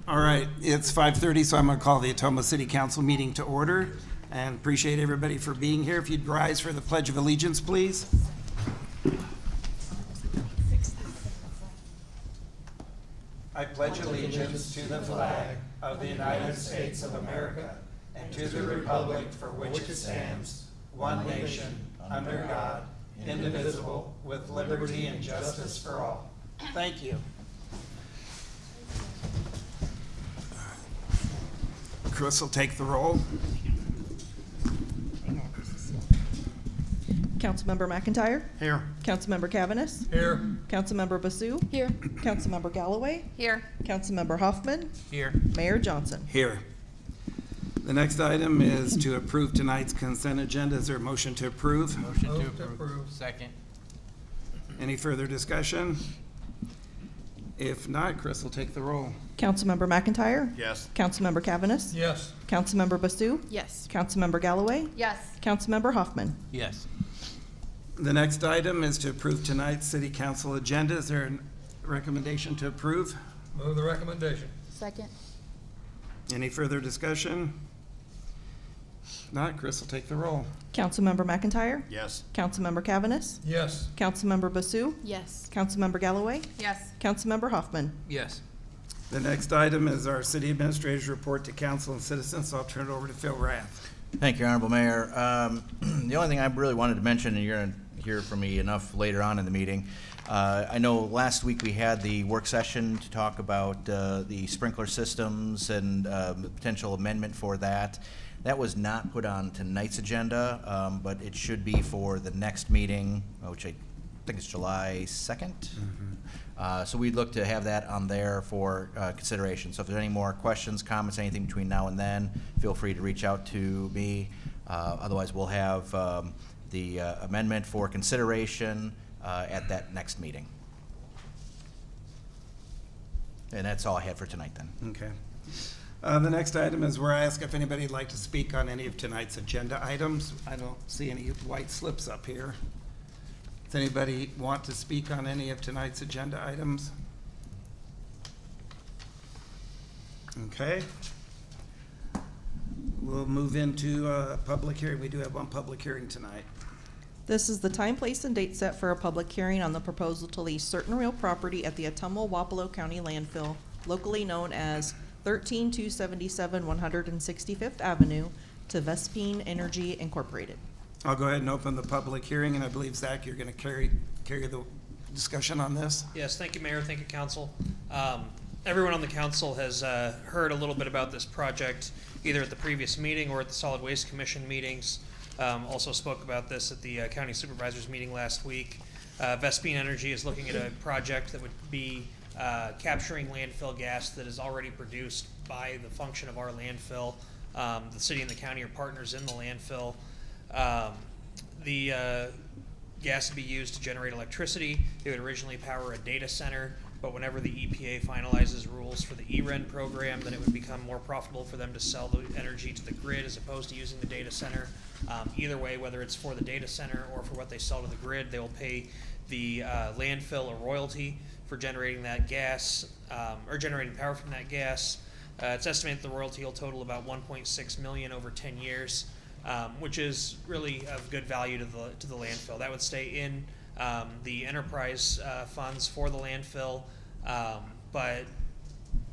All right, it's 5:30, so I'm going to call the Ottumwa City Council meeting to order, and appreciate everybody for being here. If you'd rise for the Pledge of Allegiance, please. I pledge allegiance to the flag of the United States of America and to the republic for which it stands, one nation, under God, indivisible, with liberty and justice for all. Thank you. Chris will take the roll. Councilmember McIntyre. Here. Councilmember Cavanis. Here. Councilmember Basu. Here. Councilmember Galloway. Here. Councilmember Hoffman. Here. Mayor Johnson. Here. The next item is to approve tonight's consent agenda. Is there a motion to approve? Motion to approve. Second. Any further discussion? If not, Chris will take the roll. Councilmember McIntyre. Yes. Councilmember Cavanis. Yes. Councilmember Basu. Yes. Councilmember Galloway. Yes. Councilmember Hoffman. Yes. The next item is to approve tonight's city council agenda. Is there a recommendation to approve? Move the recommendation. Second. Any further discussion? If not, Chris will take the roll. Councilmember McIntyre. Yes. Councilmember Cavanis. Yes. Councilmember Basu. Yes. Councilmember Galloway. Yes. Councilmember Hoffman. Yes. The next item is our city administrator's report to council and citizens, so I'll turn it over to Phil Rath. Thank you, Honorable Mayor. The only thing I really wanted to mention, and you're going to hear from me enough later on in the meeting, I know last week we had the work session to talk about the sprinkler systems and the potential amendment for that. That was not put on tonight's agenda, but it should be for the next meeting, which I think is July 2nd. So we'd look to have that on there for consideration. So if there's any more questions, comments, anything between now and then, feel free to reach out to me. Otherwise, we'll have the amendment for consideration at that next meeting. And that's all I had for tonight then. Okay. The next item is where I ask if anybody would like to speak on any of tonight's agenda items. I don't see any white slips up here. Does anybody want to speak on any of tonight's agenda items? Okay. We'll move into a public hearing. We do have one public hearing tonight. This is the time, place, and date set for a public hearing on the proposal to lease certain real property at the Ottumwa Wapello County landfill, locally known as 13277 165th Avenue, to Vespine Energy Incorporated. I'll go ahead and open the public hearing, and I believe, Zach, you're going to carry the discussion on this. Yes, thank you, Mayor. Thank you, Council. Everyone on the council has heard a little bit about this project, either at the previous meeting or at the Solid Waste Commission meetings. Also spoke about this at the County Supervisors meeting last week. Vespine Energy is looking at a project that would be capturing landfill gas that is already produced by the function of our landfill. The city and the county are partners in the landfill. The gas would be used to generate electricity. It would originally power a data center, but whenever the EPA finalizes rules for the EREN program, then it would become more profitable for them to sell the energy to the grid as opposed to using the data center. Either way, whether it's for the data center or for what they sell to the grid, they will pay the landfill a royalty for generating that gas, or generating power from that gas. It's estimated the royalty will total about $1.6 million over 10 years. Which is really of good value to the landfill. That would stay in the enterprise funds for the landfill, but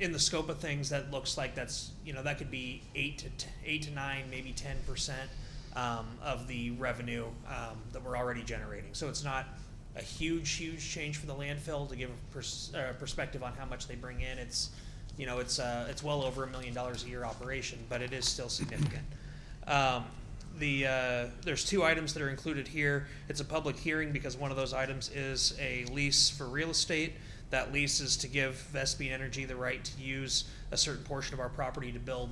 in the scope of things, that looks like that's, that could be 8 to 9, maybe 10% of the revenue that we're already generating. So it's not a huge change for the landfill. To give a perspective on how much they bring in, it's well over $1 million a year operation, but it is still significant. There's two items that are included here. It's a public hearing because one of those items is a lease for real estate. That lease is to give Vespine Energy the right to use a certain portion of our property to build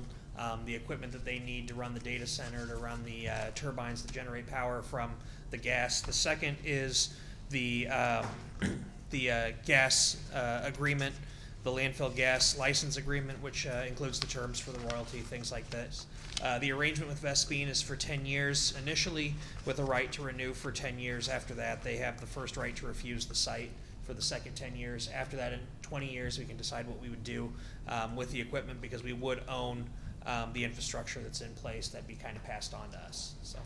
the equipment that they need to run the data center, to run the turbines that generate power from the gas. The second is the gas agreement, the landfill gas license agreement, which includes the terms for the royalty, things like this. The arrangement with Vespine is for 10 years initially, with a right to renew for 10 years. After that, they have the first right to refuse the site for the second 10 years. After that, in 20 years, we can decide what we would do with the equipment, because we would own the infrastructure that's in place that'd be kind of passed on to us. So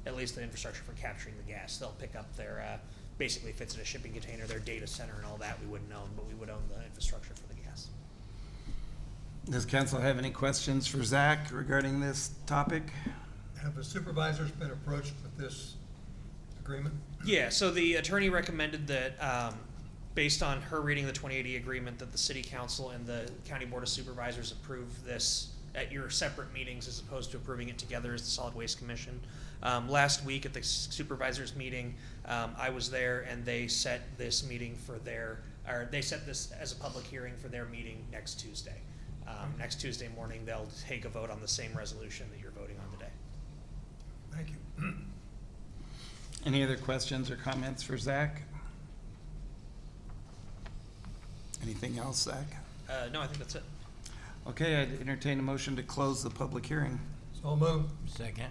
at least the infrastructure for capturing the gas. They'll pick up their, basically fits in a shipping container, their data center and all that we wouldn't own, but we would own the infrastructure for the gas. Does council have any questions for Zach regarding this topic? Have the supervisors been approached with this agreement? Yeah, so the attorney recommended that, based on her reading of the 2080 agreement, that the city council and the county board of supervisors approve this at your separate meetings as opposed to approving it together as the solid waste commission. Last week at the supervisors meeting, I was there, and they set this meeting for they set this as a public hearing for their meeting next Tuesday. Next Tuesday morning, they'll take a vote on the same resolution that you're voting on today. Thank you. Any other questions or comments for Zach? Anything else, Zach? No, I think that's it. Okay, I'd entertain a motion to close the public hearing. So moved. Second.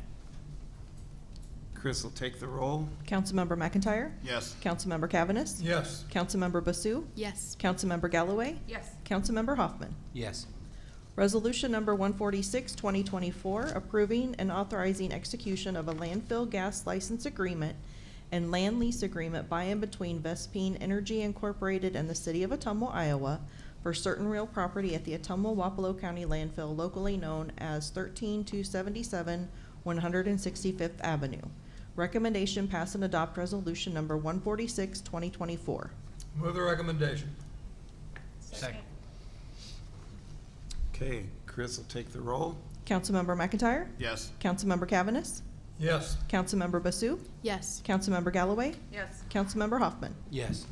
Chris will take the roll. Councilmember McIntyre? Yes. Councilmember Cavaness? Yes. Councilmember Basu? Yes. Councilmember Galloway? Yes. Councilmember Hoffman? Yes. Resolution number 146, 2024, approving and authorizing execution of a landfill gas license agreement and land lease agreement by and between Vespine Energy Incorporated and the City of Ottumwa, Iowa, for certain real property at the Ottumwa Wapello County landfill, locally known as 13277 165th Avenue. Recommendation: pass and adopt resolution number 146, 2024. Move the recommendation. Second. Okay, Chris will take the roll. Councilmember McIntyre? Yes. Councilmember Cavaness? Yes. Councilmember Basu? Yes. Councilmember Galloway? Yes. Councilmember Hoffman? Yes.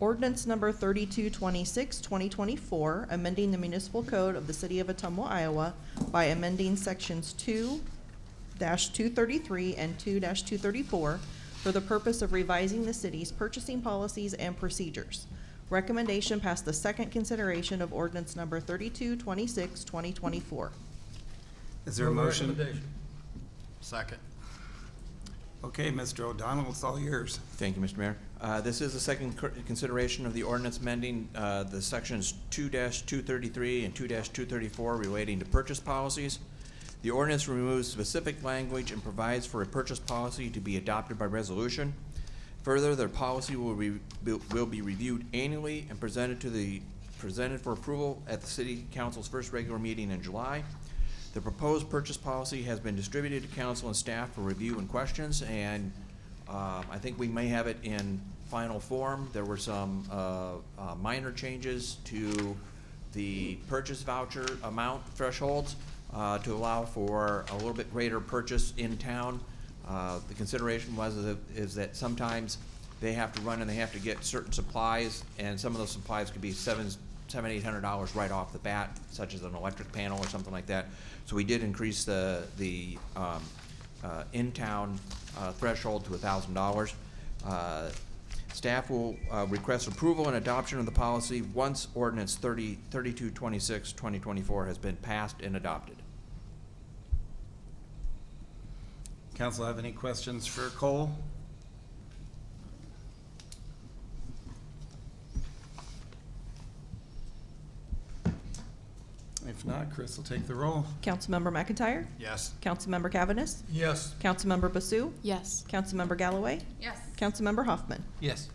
Ordinance number 3226, 2024, amending the municipal code of the City of Ottumwa, Iowa by amending sections 2-233 and 2-234 for the purpose of revising the city's purchasing policies and procedures. Recommendation: pass the second consideration of ordinance number 3226, 2024. Is there a Move the motion? recommendation. Second. Okay, Mr. O'Donnell, it's all yours. Thank you, Mr. Mayor. This is the second consideration of the ordinance amending the sections 2-233 and 2-234 relating to purchase policies. The ordinance removes specific language and provides for a purchase policy to be adopted by resolution. Further, the policy will be reviewed annually and presented for approval at the City Council's first regular meeting in July. The proposed purchase policy has been distributed to council and staff for review and questions, and I think we may have it in final form. There were some minor changes to the purchase voucher amount thresholds to allow for a little bit greater purchase in town. The consideration is that sometimes they have to run and they have to get certain supplies, and some of those supplies could be $700-800 right off the bat, such as an electric panel or something like that. So we did increase the in-town threshold to $1,000. Staff will request approval and adoption of the policy once ordinance 3226, 2024 has been passed and adopted. Council have any questions for Cole? If not, Chris will take the roll. Councilmember McIntyre? Yes. Councilmember Cavaness? Yes. Councilmember Basu? Yes. Councilmember Galloway? Yes. Councilmember Hoffman? Yes.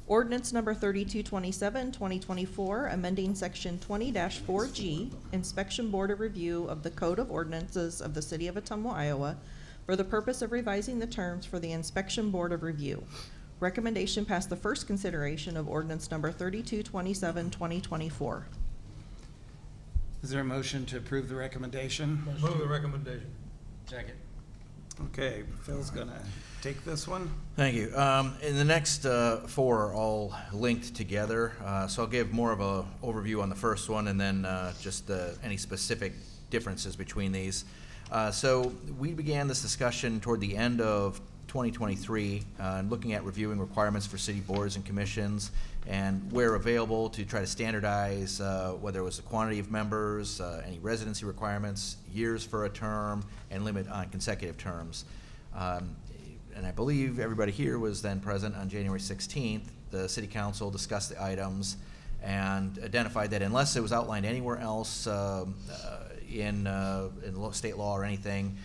Ordinance number 3227, 2024, amending section 20-4G, Inspection Board of Review of the Code of Ordinances of the City of Ottumwa, Iowa, for the purpose of revising the terms for the Inspection Board of Review. Recommendation: pass the first consideration of ordinance number 3227, 2024. Is there a motion to approve the recommendation? Move the recommendation. Second. Okay, Phil's gonna take this one. Thank you. And the next four are all linked together, so I'll give more of a overview on the first one, and then just any specific differences between these. So we began this discussion toward the end of 2023, looking at reviewing requirements for city boards and commissions, and where available to try to standardize whether it was the quantity of members, any residency requirements, years for a term, and limit on consecutive terms. and I believe everybody here was then present on January 16th, the city council discussed the items and identified that unless it was outlined anywhere else in state law or anything,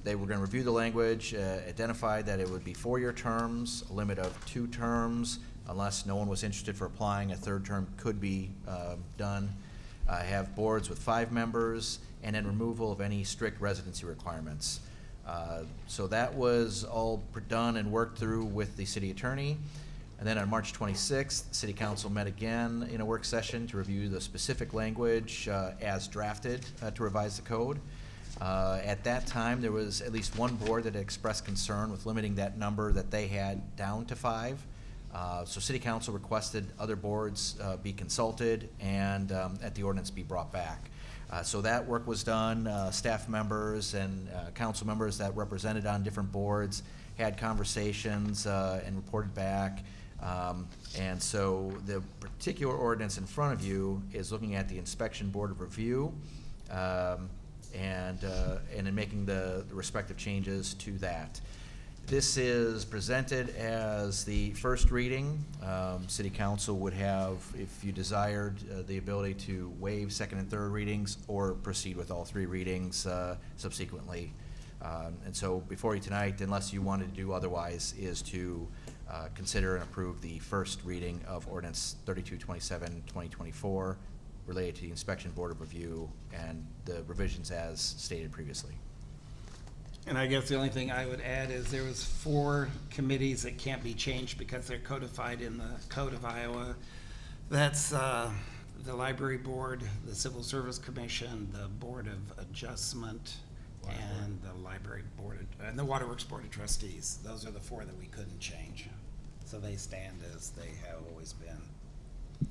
they were going to review the language, identified that it would be 4-year terms, a limit of 2 terms, unless no one was interested for applying, a 3rd term could be done. Have boards with 5 members, and then removal of any strict residency requirements. So that was all done and worked through with the city attorney. And then on March 26th, the city council met again in a work session to review the specific language as drafted to revise the code. At that time, there was at least one board that expressed concern with limiting that number that they had down to 5. So city council requested other boards be consulted and that the ordinance be brought back. So that work was done. Staff members and council members that represented on different boards had conversations and reported back. And so the particular ordinance in front of you is looking at the inspection board of review and in making the respective changes to that. This is presented as the first reading. City council would have, if you desired, the ability to waive 2nd and 3rd readings or proceed with all 3 readings subsequently. And so before you tonight, unless you wanted to do otherwise, is to consider and approve the first reading of ordinance 3227, 2024 related to the inspection board of review and the revisions as stated previously. And I guess the only thing I would add is there was 4 committees that can't be changed because they're codified in the Code of Iowa. That's the Library Board, the Civil Service Commission, the Board of Adjustment, and the Library Board, and the Waterworks Board of Trustees. Those are the 4 that we couldn't change. So they stand as they have always been.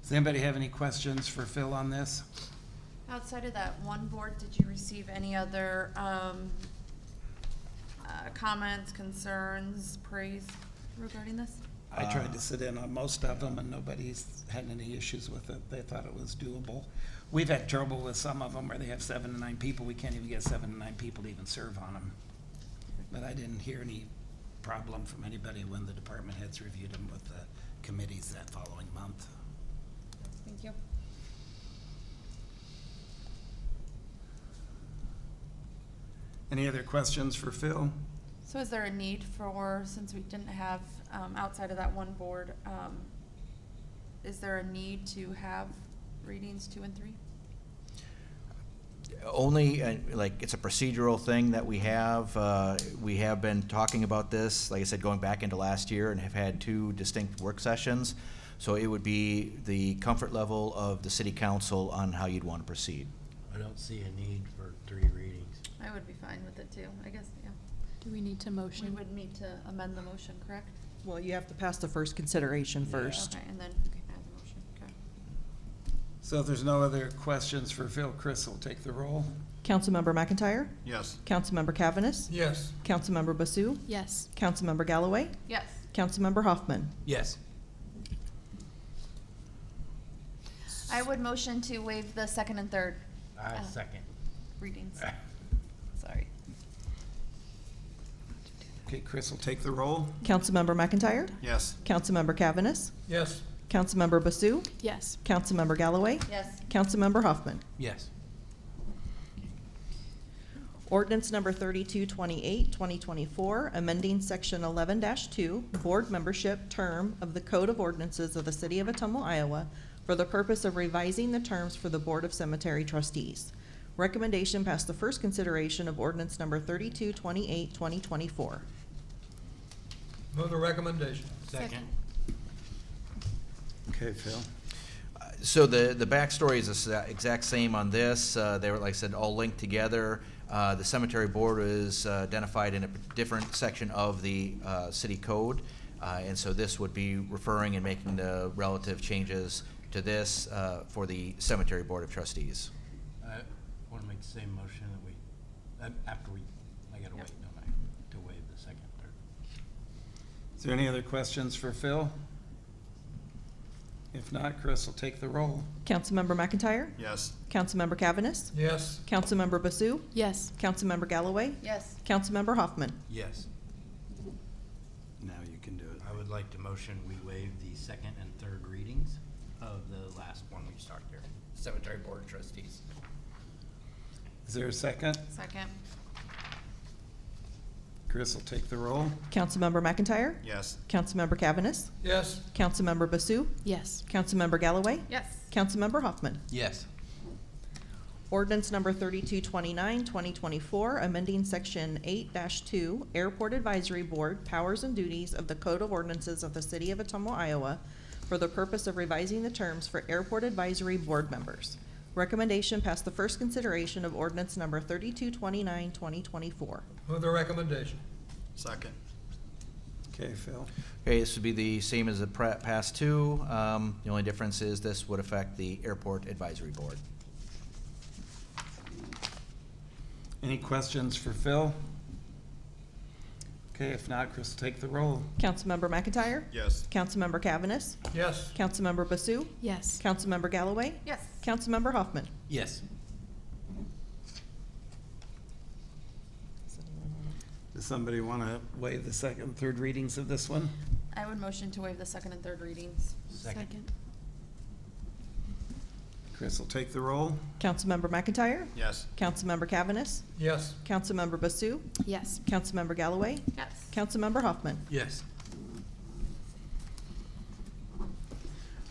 Does anybody have any questions for Phil on this? Outside of that one board, did you receive any other comments, concerns, praise regarding this? I tried to sit in on most of them, and nobody's had any issues with it. They thought it was doable. We've had trouble with some of them where they have 7 to 9 people. We can't even get 7 to 9 people to even serve on them. But I didn't hear any problem from anybody when the department heads reviewed them with the committees that following month. Thank you. Any other questions for Phil? So is there a need for, since we didn't have, outside of that one board, is there a need to have readings 2 and 3? Only, like, it's a procedural thing that we have. We have been talking about this, like I said, going back into last year and have had 2 distinct work sessions. So it would be the comfort level of the city council on how you'd want to proceed. I don't see a need for 3 readings. I would be fine with it too, I guess, yeah. Do we need to We motion? would need to amend the motion, correct? Well, you have to pass the first consideration first. Okay, and then add the motion, okay. So if there's no other questions for Phil, Chris will take the roll. Councilmember McIntyre? Yes. Councilmember Cavaness? Yes. Councilmember Basu? Yes. Councilmember Galloway? Yes. Councilmember Hoffman? Yes. I would motion to waive the 2nd and 3rd Second. readings. Sorry. Okay, Chris will take the roll. Councilmember McIntyre? Yes. Councilmember Cavaness? Yes. Councilmember Basu? Yes. Councilmember Galloway? Yes. Councilmember Hoffman? Yes. Ordinance number 3228, 2024, amending section 11-2, board membership term of the Code of Ordinances of the City of Ottumwa, Iowa, for the purpose of revising the terms for the Board of Cemetery Trustees. Recommendation passed the first consideration of ordinance number 3228, 2024. Move the recommendation. Second. Okay, Phil. So the backstory is the exact same on this. They were, like I said, all linked together. The cemetery board is identified in a different section of the city code. And so this would be referring and making the relative changes to this for the cemetery board of trustees. I want to make the same motion that we, after we, I gotta wait, don't I, to waive the 2nd, 3rd. Is there any other questions for Phil? If not, Chris will take the roll. Councilmember McIntyre? Yes. Councilmember Cavaness? Yes. Councilmember Basu? Yes. Councilmember Galloway? Yes. Councilmember Hoffman? Yes. Now you can do it. I would like to motion we waive the second and third readings of the last one we started here. Cemetery Board of Trustees. Is there a second? Second. Chris will take the roll. Councilmember McIntyre? Yes. Councilmember Cavaness? Yes. Councilmember Basu? Yes. Councilmember Galloway? Yes. Councilmember Hoffman? Yes. Ordinance number 3229, 2024, amending section 8-2, Airport Advisory Board, powers and duties of the Code of Ordinances of the City of Ottumwa, Iowa, for the purpose of revising the terms for Airport Advisory Board members. Recommendation passed the first consideration of ordinance number 3229, 2024. Move the recommendation. Second. Okay, Phil. Okay, this would be the same as the past two. The only difference is this would affect the Airport Advisory Board. Any questions for Phil? Okay, if not, Chris will take the roll. Councilmember McIntyre? Yes. Councilmember Cavaness? Yes. Councilmember Basu? Yes. Councilmember Galloway? Yes. Councilmember Hoffman? Yes. Does somebody want to waive the second and third readings of this one? I would motion to waive the second and third readings. Second. Chris will take the roll. Councilmember McIntyre? Yes. Councilmember Cavaness? Yes. Councilmember Basu? Yes. Councilmember Galloway? Yes. Councilmember Hoffman? Yes.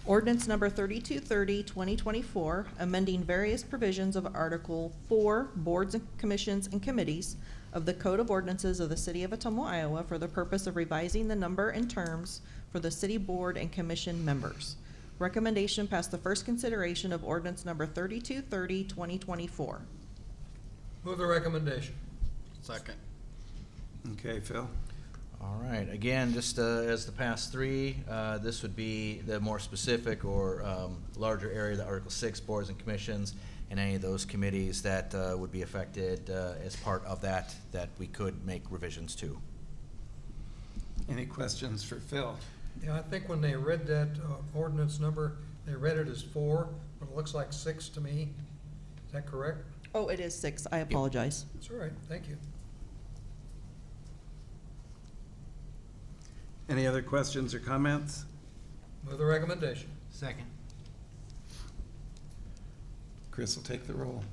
Ordinance number 3230, 2024, amending various provisions of Article 4, Boards and Commissions and Committees of the Code of Ordinances of the City of Ottumwa, Iowa, for the purpose of revising the number and terms for the city board and commission members. Recommendation passed the first consideration of ordinance number 3230, 2024. Move the recommendation. Second. Okay, Phil. All right, again, just as the past three, this would be the more specific or larger area, the Article 6 boards and commissions, and any of those committees that would be affected as part of that we could make revisions to. Any questions for Phil? Yeah, I think when they read that ordinance number, they read it as 4, but it looks like 6 to me. Is that correct? Oh, it is 6. I apologize. That's all right. Thank you. Any other questions or comments? Move the recommendation. Second. Chris will take the roll.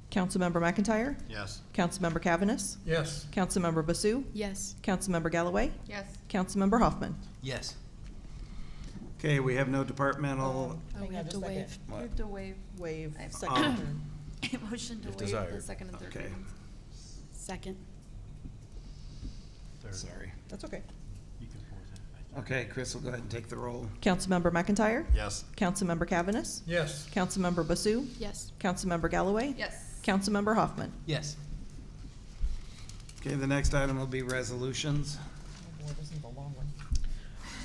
Councilmember McIntyre? Yes. Councilmember Cavaness? Yes. Councilmember Basu? Yes. Councilmember Galloway? Yes. Councilmember Hoffman? Yes. Okay, we have no departmental. Oh, we have to waive. What? We have to waive. Waive I have- second and third. Motion to If waive the desired. second and third Okay. readings. Second. Third. Sorry. That's okay. You can force it. Okay, Chris will go ahead and take the roll. Councilmember McIntyre? Yes. Councilmember Cavaness? Yes. Councilmember Basu? Yes. Councilmember Galloway? Yes. Councilmember Hoffman? Yes. Okay, the next item will be resolutions.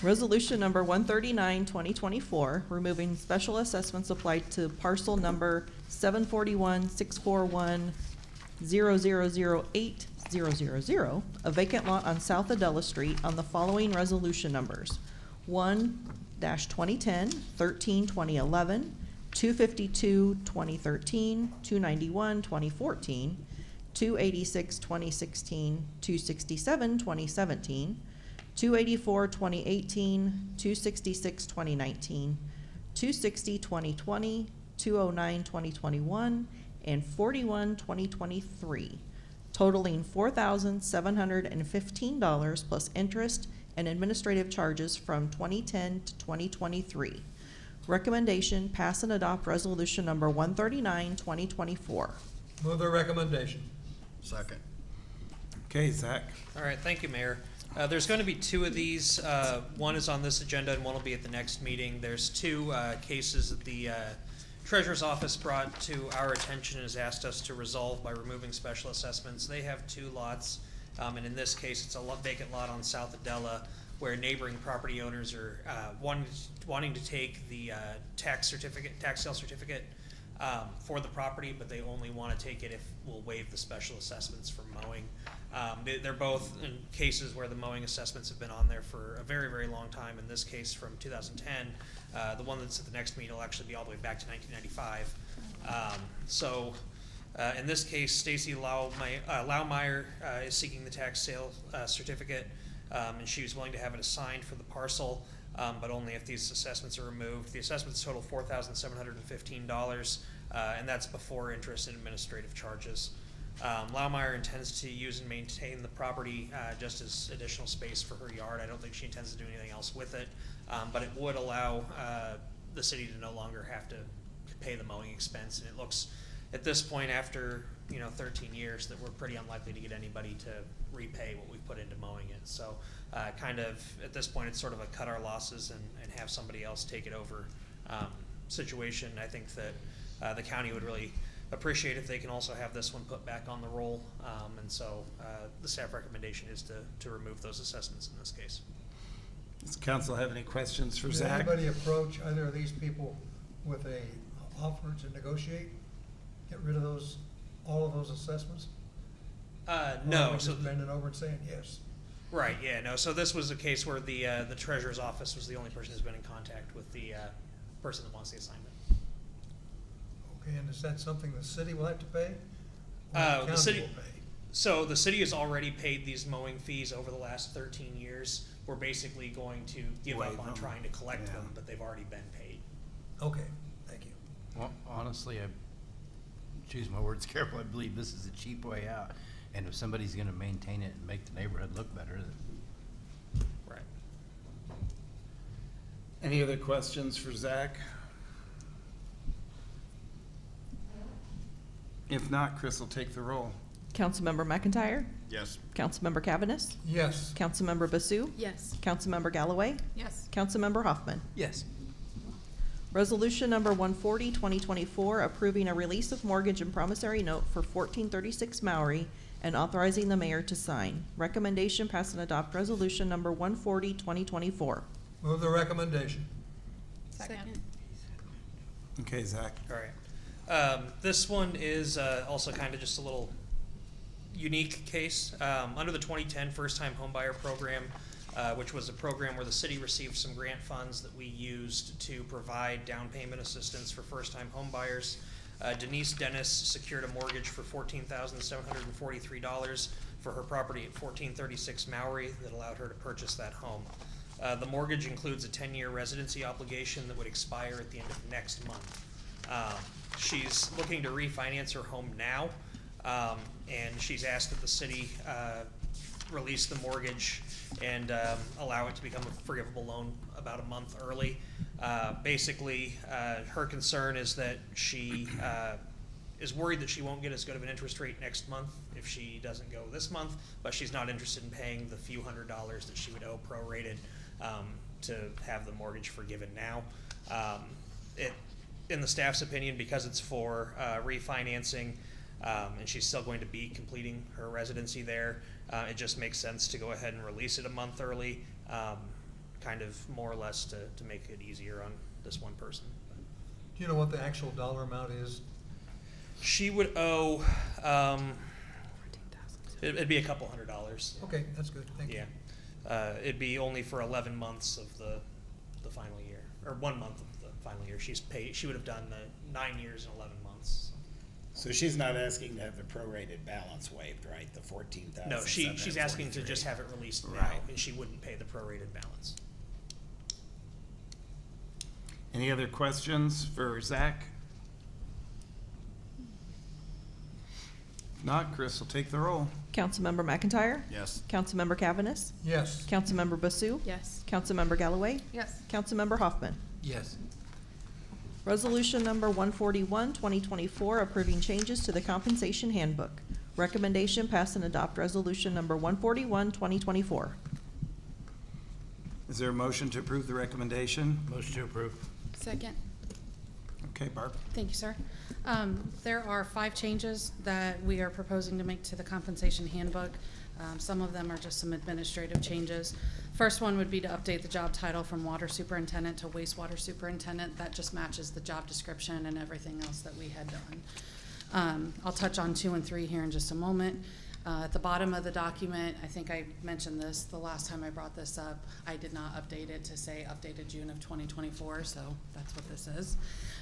Resolution number 139, 2024, removing special assessments applied to parcel number 741-641-0008000, a vacant lot on South Adela Street on the following resolution numbers: 1-2010, 13-2011, 252-2013, 291-2014, 286-2016, 267-2017, 284-2018, 266-2019, 260-2020, 209-2021, and 41-2023, totaling $4,715 plus interest and administrative charges from 2010 to 2023. Recommendation, pass and adopt resolution number 139, 2024. Move the recommendation. Second. Okay, Zach. All right, thank you, Mayor. There's going to be two of these. One is on this agenda and one will be at the next meeting. There's two cases that the Treasurer's Office brought to our attention and has asked us to resolve by removing special assessments. They have two lots, and in this case, it's a vacant lot on South Adela where neighboring property owners are wanting to take the tax sale certificate for the property, but they only want to take it if we'll waive the special assessments for mowing. They're both in cases where the mowing assessments have been on there for a very, very long time. In this case, from 2010. The one that's at the next meeting will actually be all the way back to 1995. In this case, Stacy Laumeyer is seeking the tax sale certificate, and she was willing to have it assigned for the parcel, but only if these assessments are removed. The assessments total $4,715, and that's before interest and administrative charges. Laumeyer intends to use and maintain the property just as additional space for her yard. I don't think she intends to do anything else with it, but it would allow the city to no longer have to pay the mowing expense. And it looks, at this point, after 13 years, that we're pretty unlikely to get anybody to repay what we put into mowing it. So kind of at this point, it's sort of a cut our losses and have somebody else take it over situation. I think that the county would really appreciate if they can also have this one put back on the roll. And so the staff recommendation is to remove those assessments in this case. Does council have any questions for Did Zach? anybody approach either of these people with a offer to negotiate, get rid of all of those assessments? Or are No. we So just bending over and saying yes? right, yeah, no. So this was a case where the treasurer's office was the only person who's been in contact with the person that wants the assignment. Okay, and is that something the city will have to pay? Or The county city- will pay? So the city has already paid these mowing fees over the last 13 years. We're basically going to give Waive up on them. trying to collect Yeah. them, but they've already been paid. Okay, thank you. Well, honestly, I choose my words carefully. I believe this is a cheap way out. And if somebody's gonna maintain it and make the neighborhood look better, then Right. Any other questions for Zach? If not, Chris will take the roll. Councilmember McIntyre? Yes. Councilmember Cavaness? Yes, Councilmember Basu? Yes. Councilmember Galloway? Yes. Councilmember Hoffman? yes. Resolution number 140, 2024, approving a release of mortgage and promissory note for 1436 Maury and authorizing the mayor to sign. Recommendation, pass and adopt resolution number 140, 2024. move the recommendation. Second. Okay, Zach. All right. This one is also kind of just a little unique case. Under the 2010 First Time Homebuyer Program, which was a program where the city received some grant funds that we used to provide down payment assistance for first-time homebuyers. Denise Dennis secured a mortgage for $14,743 for her property at 1436 Maury that allowed her to purchase that home. The mortgage includes a 10-year residency obligation that would expire at the end of next month. She's looking to refinance her home now, and she's asked that the city release the mortgage and allow it to become a forgivable loan about a month early. Basically, her concern is that she is worried that she won't get as good of an interest rate next month if she doesn't go this month, but she's not interested in paying the few $100s that she would owe prorated to have the mortgage forgiven now. In the staff's opinion, because it's for refinancing, and she's still going to be completing her residency there, it just makes sense to go ahead and release it a month early, kind of more or less to make it easier on this one person. Do you know what the actual dollar amount is? She would owe, it'd be a couple $100s. Okay, that's good, thank you. Yeah. It'd be only for 11 months of the final year, or 1 month of the final year. She would have done 9 years and 11 months. So she's not asking to have the prorated balance waived, right? The 14,000. No, she's asking to just have it released now, Right. and she wouldn't pay the prorated balance. Any other questions for Zach? If not, Chris will take the roll. Councilmember McIntyre? Yes. Councilmember Cavaness? Yes, Councilmember Basu? Yes. Councilmember Galloway? Yes. Councilmember Hoffman? Yes. Resolution number 141, 2024, approving changes to the compensation handbook. Recommendation, pass and adopt resolution number 141, 2024. Is there a motion to approve the recommendation? Motion to approve. Second. Okay, Barb. Thank you, sir. There are 5 changes that we are proposing to make to the compensation handbook. Some of them are just some administrative changes. First one would be to update the job title from water superintendent to wastewater superintendent. That just matches the job description and everything else that we had done. I'll touch on 2 and 3 here in just a moment. At the bottom of the document, I think I mentioned this the last time I brought this up. I did not update it to say updated June of 2024, so that's what this is.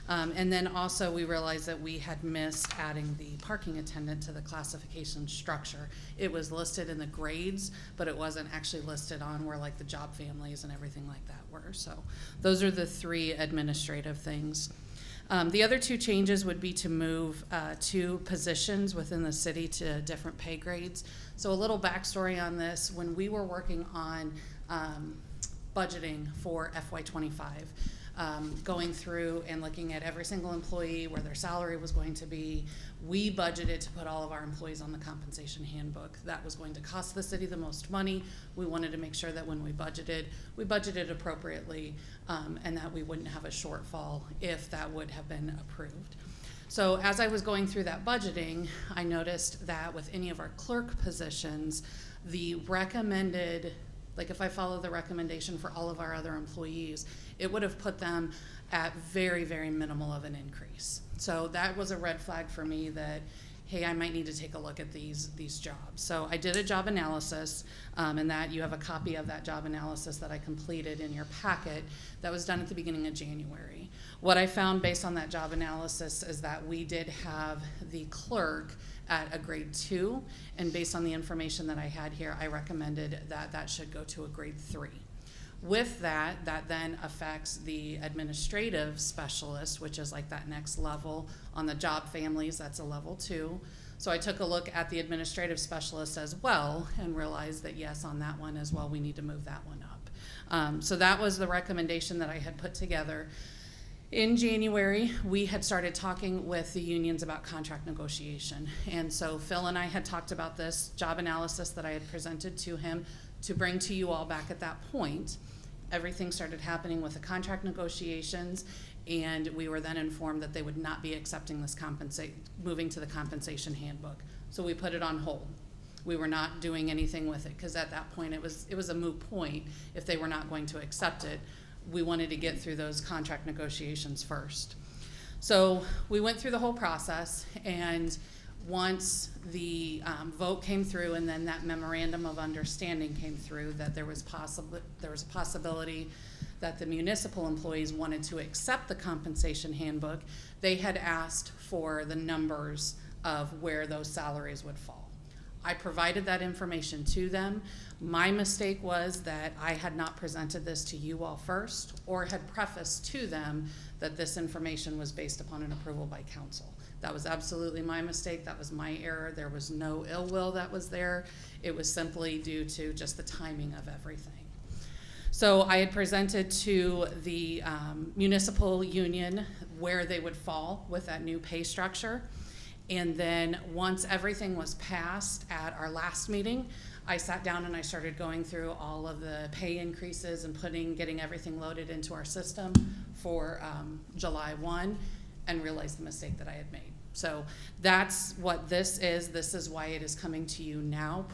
And then also we realized that we had missed adding the parking attendant to the classification structure. It was listed in the grades, but it wasn't actually listed on where like the job families and everything like that were. So those are the 3 administrative things. The other 2 changes would be to move 2 positions within the city to different pay grades. So a little backstory on this: when we were working on budgeting for FY25, going through and looking at every single employee, where their salary was going to be, we budgeted to put all of our employees on the compensation handbook. That was going to cost the city the most money. We wanted to make sure that when we budgeted appropriately, and that we wouldn't have a shortfall if that would have been approved. So as I was going through that budgeting, I noticed that with any of our clerk positions, the recommended, like if I follow the recommendation for all of our other employees, it would have put them at very, very minimal of an increase. So that was a red flag for me that, hey, I might need to take a look at these jobs. So I did a job analysis, and that you have a copy of that job analysis that I completed in your packet. That was done at the beginning of January. What I found based on that job analysis is that we did have the clerk at a grade 2, and based on the information that I had here, I recommended that that should go to a grade 3. With that, that then affects the administrative specialist, which is like that next level on the job families. That's a level 2. So I took a look at the administrative specialist as well and realized that yes, on that one as well, we need to move that one up. So that was the recommendation that I had put together. In January, we had started talking with the unions about contract negotiation. And so Phil and I had talked about this job analysis that I had presented to him to bring to you all back at that point. Everything started happening with the contract negotiations, and we were then informed that they would not be accepting this moving to the compensation handbook. So we put it on hold. We were not doing anything with it because at that point it was a moot point if they were not going to accept it. We wanted to get through those contract negotiations first. So we went through the whole process, and once the vote came through and then that memorandum of understanding came through that there was a possibility that the municipal employees wanted to accept the compensation handbook, they had asked for the numbers of where those salaries would fall. I provided that information to them. My mistake was that I had not presented this to you all first or had prefaced to them that this information was based upon an approval by council. That was absolutely my mistake. That was my error. There was no ill will that was there. It was simply due to just the timing of everything. So I had presented to the municipal union where they would fall with that new pay structure. And then once everything was passed at our last meeting, I sat down and I started going through all of the pay increases and getting everything loaded into our system for July 1 and realized the mistake that I had made. So that's what this is. This is why it is coming to you now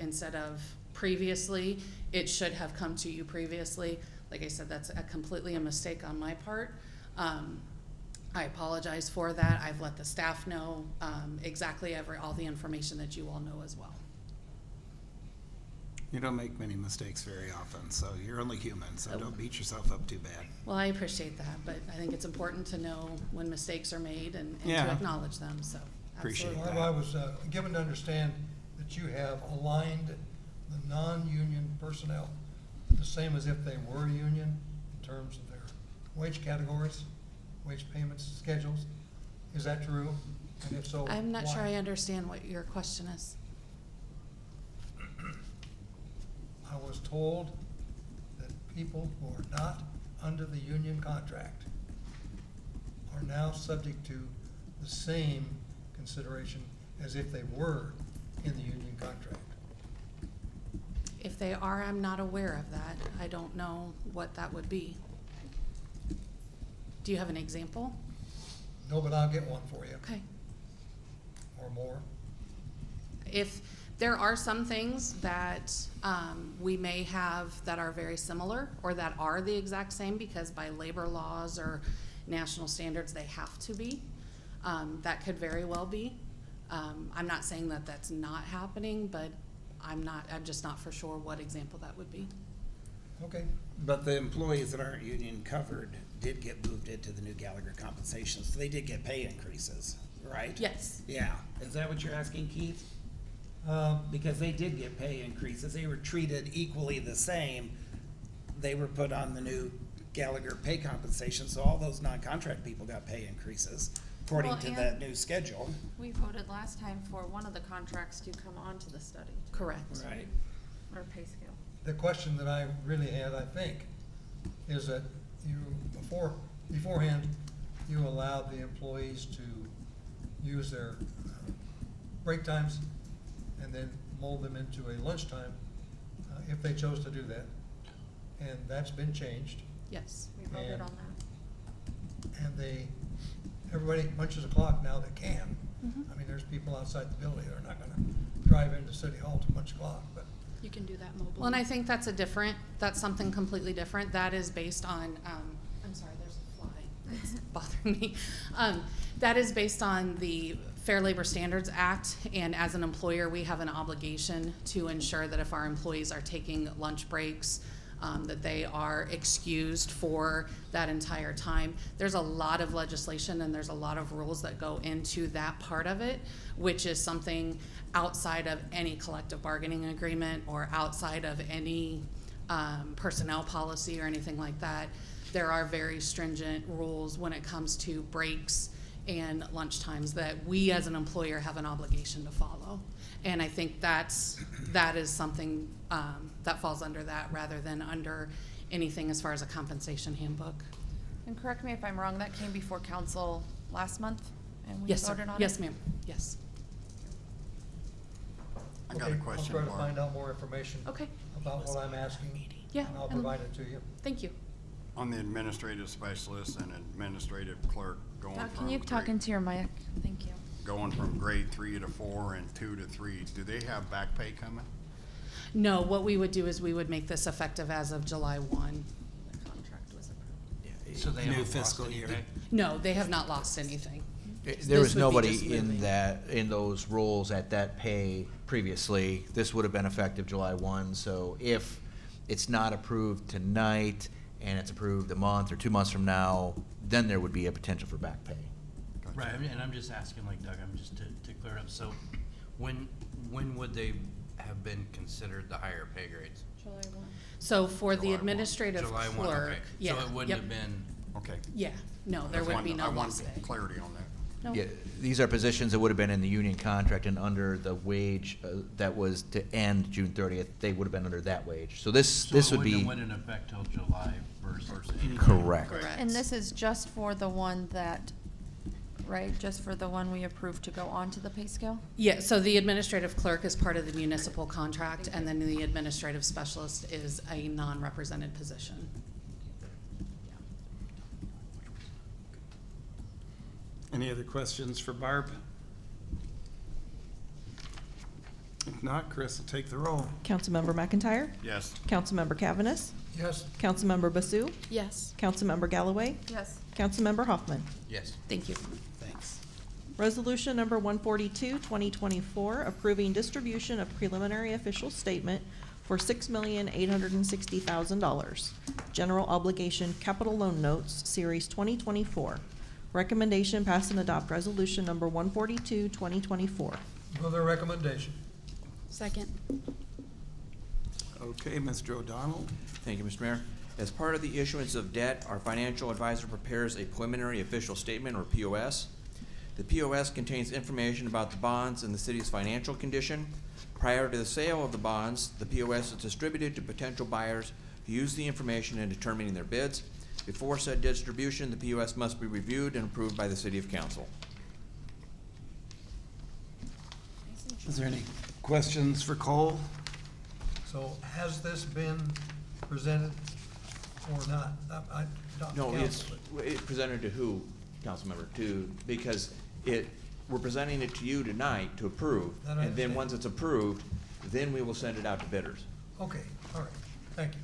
instead of previously. It should have come to you previously. Like I said, that's completely a mistake on my part. I apologize for that. I've let the staff know exactly all the information that you all know as well. You don't make many mistakes very often, so you're only human, so don't beat yourself up too bad. Well, I appreciate that, but I think it's important to know when mistakes are made and Yeah. to acknowledge them, so. Appreciate absolutely. I was given to understand that you have aligned the non-union personnel the same as if they were union in terms of their wage categories, wage payments, schedules. Is that true? And if so, I'm not sure why? I understand what your question is. I was told that people who are not under the union contract are now subject to the same consideration as if they were in the union contract. If they are, I'm not aware of that. I don't know what that would be. Do you have an example? No, but I'll get one for you, Okay. or more. If There are some things that we may have that are very similar or that are the exact same because by labor laws or national standards, they have to be. That could very well be. I'm not saying that that's not happening, but I'm just not for sure what example that would be. Okay, But the employees that aren't union covered did get moved into the new Gallagher compensation, so they did get pay increases, right? Yes. Yeah, is that what you're asking, Keith? Because they did get pay increases, they were treated equally the same. They were put on the new Gallagher pay compensation, so all those non-contract people got pay increases according Well, to and- that new schedule. We voted last time for one of the contracts to come onto the study, Correct. Right. or pay scale. the question that I really had, I think, is that you, beforehand, you allowed the employees to use their break times and then mold them into a lunchtime, if they chose to do that. And that's been changed, Yes. We voted And- on that. and everybody punches a clock now that can. Mhm. I mean, there's people outside the building that are not gonna drive into City Hall to punch a clock, but You can do that mobily. Well, and I think that's something completely different. That is based on, I'm sorry, there's a fly. It's bothering me. That is based on the Fair Labor Standards Act, and as an employer, we have an obligation to ensure that if our employees are taking lunch breaks, that they are excused for that entire time. There's a lot of legislation and there's a lot of rules that go into that part of it, which is something outside of any collective bargaining agreement or outside of any personnel policy or anything like that. There are very stringent rules when it comes to breaks and lunch times that we as an employer have an obligation to follow. And I think that is something that falls under that rather than under anything as far as a compensation handbook. And correct me if I'm wrong, that came before council last month, and we Yes, sir. voted on it? Yes, ma'am. Yes. I got a okay, question, I'll try to Barb. find out more information Okay. about what I'm asking. Yeah, And I'll and- provide it to you. Thank you. On the administrative specialist and administrative clerk going Doug, from can you talk grade- into your mic? Thank you. going from grade 3 to 4 and 2 to 3, do they have back pay coming? No, what we would do is we would make this effective as of July 1. The contract was approved. So they New haven't lost fiscal any year. pay? No, they have not lost anything. There This was would be nobody just moving. in those roles at that pay previously. This would have been effective July 1, so if it's not approved tonight and it's approved a month or 2 months from now, then there would be a potential for back pay. Gotcha. Right, and I'm just asking like Doug, I'm just to clear it up, so when would they have been considered the higher pay grades? July 1. So for the July 1. administrative July 1, clerk, okay. yeah. So it wouldn't yep. have been, Okay. Yeah, no, there would be no I lost want pay. clarity on that. No. Yeah, these are positions that would have been in the union contract and under the wage that was to end June 30th, they would have been under that wage. So this would it be went in effect till July 1st anyway. correct. Correct. And this is just for the one that, right, just for the one we approved to go on to the pay scale? Yeah, so the administrative clerk is part of the municipal contract, and then the administrative specialist is a non-represented position. Any other questions for Barb? If not, Chris will take the roll. Councilmember McIntyre? Yes. Councilmember Cavaness? Yes, Councilmember Basu? Yes. Councilmember Galloway? Yes. Councilmember Hoffman? Yes. Thank you. Thanks. Resolution number 142, 2024, approving distribution of preliminary official statement for $6,860,000. General obligation capital loan notes, Series 2024. Recommendation pass and adopt resolution number 142, 2024. move the recommendation. Second. Okay, Mr. O'Donnell. Thank you, Mr. Mayor. As part of the issuance of debt, our financial advisor prepares a preliminary official statement, or POS. The POS contains information about the bonds and the city's financial condition. Prior to the sale of the bonds, the POS is distributed to potential buyers who use the information in determining their bids. Before said distribution, the POS must be reviewed and approved by the City of Council. Is there any questions for Cole? So has this been presented or not? Not to No, council, it's presented to who, Councilmember? Because it we're presenting it to you tonight to approve, That I and then understand. once it's approved, then we will send it out to bidders. Okay, all right, thank you.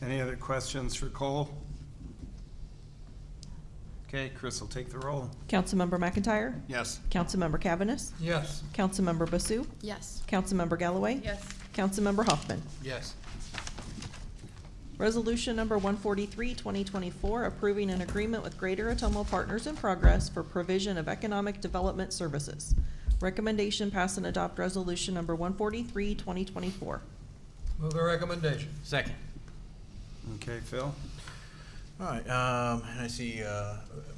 Any other questions for Cole? Okay, Chris will take the roll. Councilmember McIntyre? Yes. Councilmember Cavaness? Yes, Councilmember Basu? Yes. Councilmember Galloway? Yes. Councilmember Hoffman? Yes. Resolution number 143, 2024, approving an agreement with Greater Ottumwa Partners in Progress for provision of economic development services. Recommendation pass and adopt resolution number 143, 2024. move the recommendation. Second. Okay, Phil? All right, and I see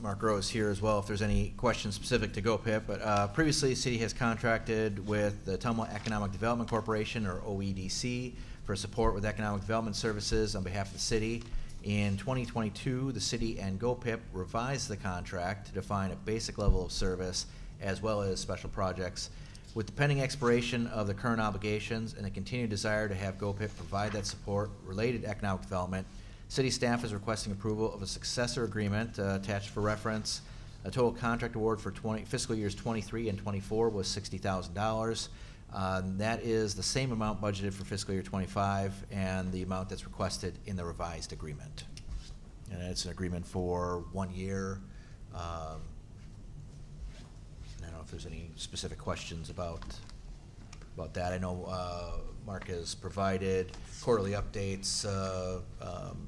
Mark Rose here as well, if there's any questions specific to GoPIP. But previously, the city has contracted with the Ottumwa Economic Development Corporation, or OEDC, for support with economic development services on behalf of the city. In 2022, the city and GoPIP revised the contract to define a basic level of service as well as special projects. With the pending expiration of the current obligations and the continued desire to have GoPIP provide that support related to economic development, city staff is requesting approval of a successor agreement attached for reference. A total contract award for fiscal years 23 and 24 was $60,000. That is the same amount budgeted for fiscal year 25 and the amount that's requested in the revised agreement. And it's an agreement for 1 year. I don't know if there's any specific questions about that. I know Mark has provided quarterly updates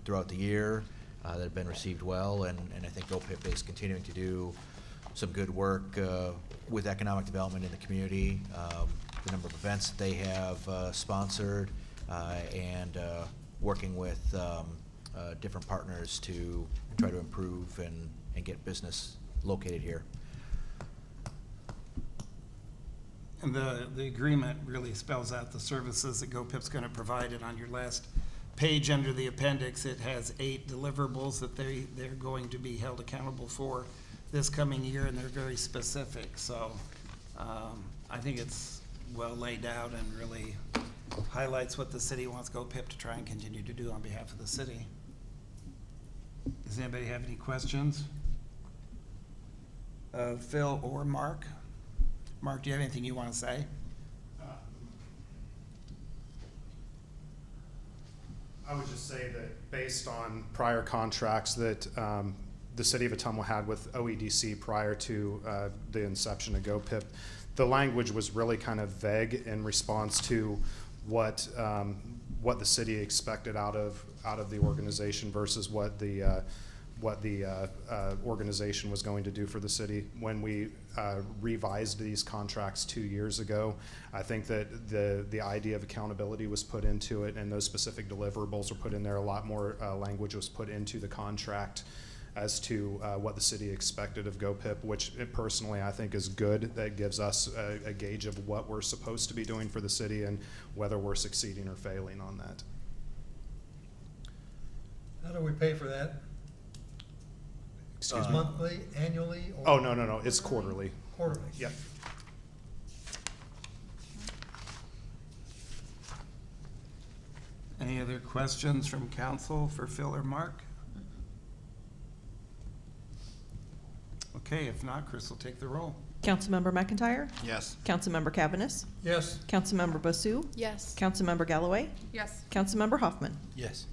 throughout the year that have been received well, and I think OPIP is continuing to do some good work with economic development in the community. The number of events that they have sponsored and working with different partners to try to improve and get business located here. And the agreement really spells out the services that GoPIP's gonna provide, and on your last page under the appendix, it has 8 deliverables that they're going to be held accountable for this coming year, and they're very specific, so, I think it's well laid out and really highlights what the city wants GoPIP to try and continue to do on behalf of the city. Does anybody have any questions? Phil or Mark? Mark, do you have anything you want to say? I would just say that based on prior contracts that the city of Ottumwa had with OEDC prior to the inception of GoPIP, the language was really kind of vague in response to what the city expected out of the organization versus what the organization was going to do for the city. When we revised these contracts 2 years ago, I think that the idea of accountability was put into it, and those specific deliverables were put in there. A lot more language was put into the contract as to what the city expected of GoPIP, which personally I think is good. That gives us a gauge of what we're supposed to be doing for the city and whether we're succeeding or failing on that. How do we pay for that? Excuse me? Monthly, annually, or? Oh, no, it's quarterly. Quarterly? Yep. Any other questions from council for Phil or Mark? Okay, if not, Chris will take the roll. Councilmember McIntyre? Yes. Councilmember Cavaness? Yes, Councilmember Basu? Yes. Councilmember Galloway? Yes. Councilmember Hoffman? Yes.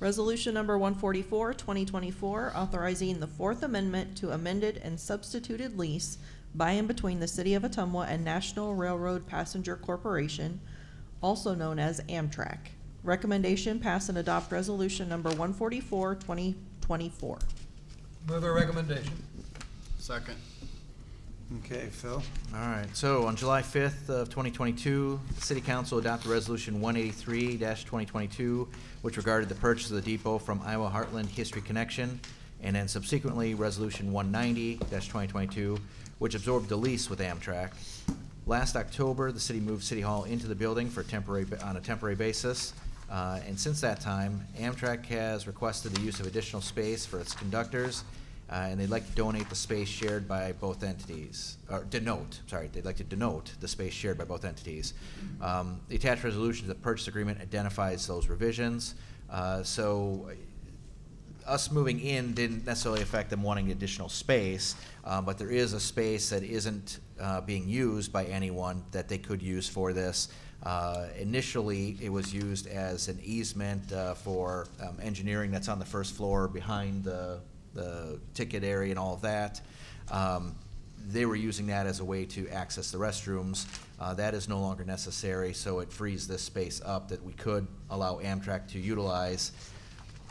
Resolution number 144, 2024, authorizing the Fourth Amendment to amended and substituted lease by and between the City of Ottumwa and National Railroad Passenger Corporation, also known as Amtrak. Recommendation pass and adopt resolution number 144, 2024. move the recommendation. Second. Okay, Phil? All right, so on July 5th of 2022, the City Council adopted Resolution 183-2022, which regarded the purchase of the depot from Iowa Heartland History Connection, and then subsequently Resolution 190-2022, which absorbed the lease with Amtrak. Last October, the city moved City Hall into the building on a temporary basis, and since that time, Amtrak has requested the use of additional space for its conductors, and they'd like to donate the space shared by both entities, or they'd like to denote the space shared by both entities. The attached resolution to the purchase agreement identifies those revisions. So us moving in didn't necessarily affect them wanting additional space, but there is a space that isn't being used by anyone that they could use for this. Initially, it was used as an easement for engineering that's on the first floor behind the ticket area and all of that. They were using that as a way to access the restrooms. That is no longer necessary, so it frees this space up that we could allow Amtrak to utilize.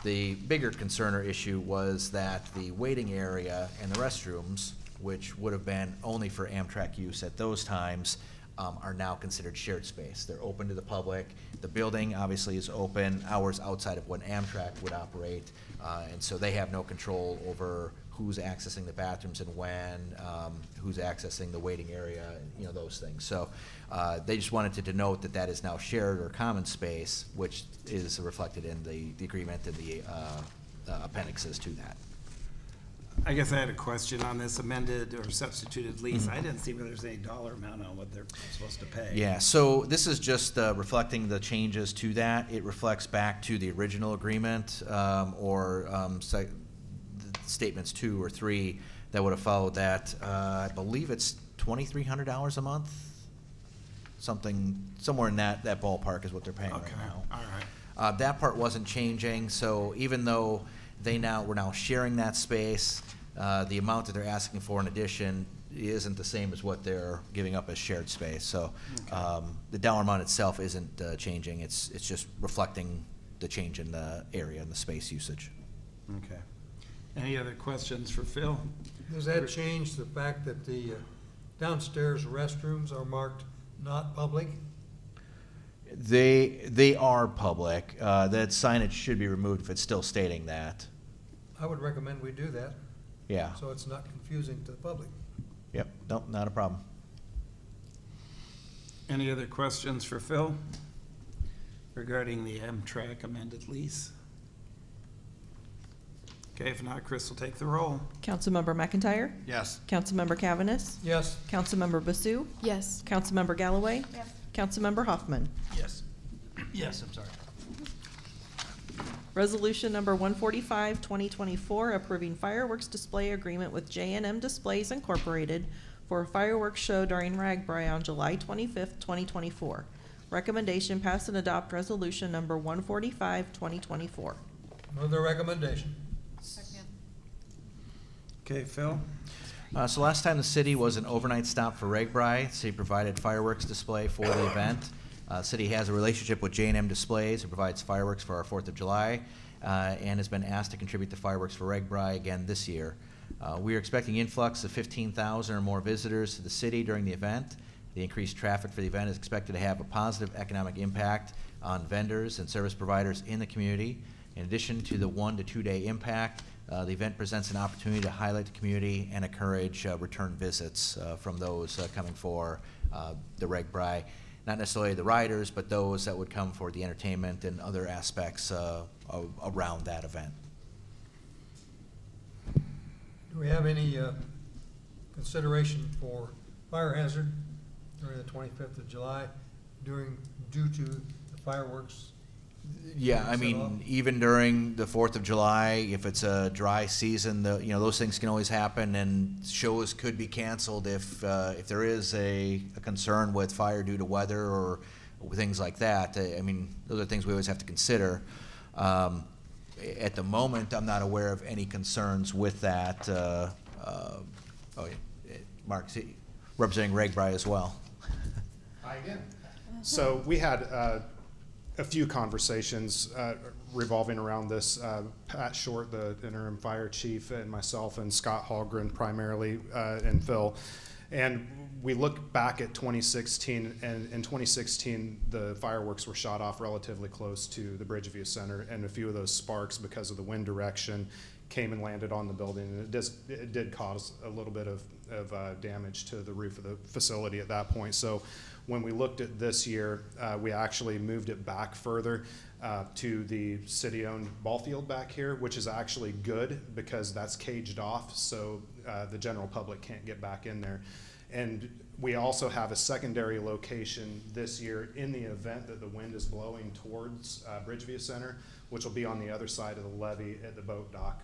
The bigger concern or issue was that the waiting area and the restrooms, which would have been only for Amtrak use at those times, are now considered shared space. They're open to the public. The building obviously is open hours outside of when Amtrak would operate, and so they have no control over who's accessing the bathrooms and when, who's accessing the waiting area, you know, those things. So they just wanted to denote that that is now shared or common space, which is reflected in the agreement and the appendixes to that. I guess I had a question on this amended or substituted lease. I didn't see where there's any dollar amount on what they're supposed to pay. Yeah, so this is just reflecting the changes to that. It reflects back to the original agreement statements 2 or 3 that would have followed that. I believe it's $2,300 a month, somewhere in that ballpark is what they're paying right now. All right. That part wasn't changing, so even though we're now sharing that space, the amount that they're asking for in addition isn't the same as what they're giving up as shared space. So the dollar amount itself isn't changing. It's just reflecting the change in the area and the space usage. Okay. Any other questions for Phil? Does that change the fact that the downstairs restrooms are marked not public? They are public. That signage should be removed if it's still stating that. I would recommend we do that, Yeah. so it's not confusing to the public. Yep. Nope. Not a problem. Any other questions for Phil regarding the Amtrak amended lease? Okay, if not, Chris will take the roll. Councilmember McIntyre? Yes. Councilmember Cavanis? Yes, Councilmember Basu? Yes. Councilmember Galloway? Yes. Councilmember Hoffman? Yes. Yes, I'm sorry. Resolution number 145, 2024, approving fireworks display agreement with J&M Displays Incorporated for a fireworks show during Ragbri on July 25th, 2024. Recommendation, pass and adopt resolution number 145, 2024. move the recommendation. Second. Okay, Phil? So last time the city was an overnight stop for Ragbri. The city provided fireworks display for the event. City has a relationship with J&M Displays, who provides fireworks for our 4th of July, and has been asked to contribute to fireworks for Ragbri again this year. We are expecting influx of 15,000 or more visitors to the city during the event. The increased traffic for the event is expected to have a positive economic impact on vendors and service providers in the community. In addition to the 1 to 2 day impact, the event presents an opportunity to highlight the community and encourage return visits from those coming for the Ragbri. Not necessarily the riders, but those that would come for the entertainment and other aspects around that event. Do we have any consideration for fire hazard during the 25th of July due to the fireworks? Yeah, I Set mean, off? even during the 4th of July, if it's a dry season, those things can always happen, and shows could be canceled if there is a concern with fire due to weather or things like that. I mean, those are things we always have to consider. At the moment, I'm not aware of any concerns with that. Mark, representing Ragbri as well. Hi again. So we had a few conversations revolving around this. Pat Short, the interim fire chief, and myself, and Scott Hallgren primarily, and Phil. And we look back at 2016, and in 2016, the fireworks were shot off relatively close to the Bridgeview Center, and a few of those sparks, because of the wind direction, came and landed on the building, and it did cause a little bit of damage to the roof of the facility at that point. So when we looked at this year, we actually moved it back further to the city-owned ball field back here, which is actually good because that's caged off, so the general public can't get back in there. And we also have a secondary location this year in the event that the wind is blowing towards Bridgeview Center, which will be on the other side of the levee at the boat dock.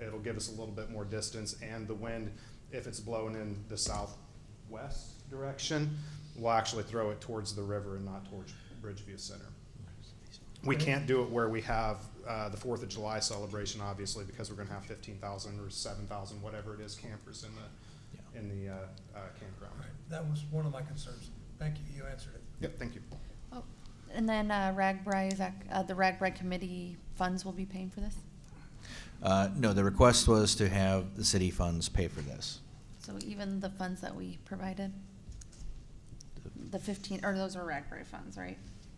It'll give us a little bit more distance, and the wind, if it's blowing in the southwest direction, will actually throw it towards the river and not towards Bridgeview Center. We can't do it where we have the 4th of July celebration, obviously, because we're going to have 15,000 or 7,000, whatever it is, campers in the campground. Right, that was one of my concerns. Thank you, you answered it. Yep, thank you. Oh, and then RAGBRAI, is that, the RAGBRAI committee funds will be paying for this? No, the request was to have the city funds pay for this. So even the funds that we provided? The 15, or those are RAGBRAI funds, right?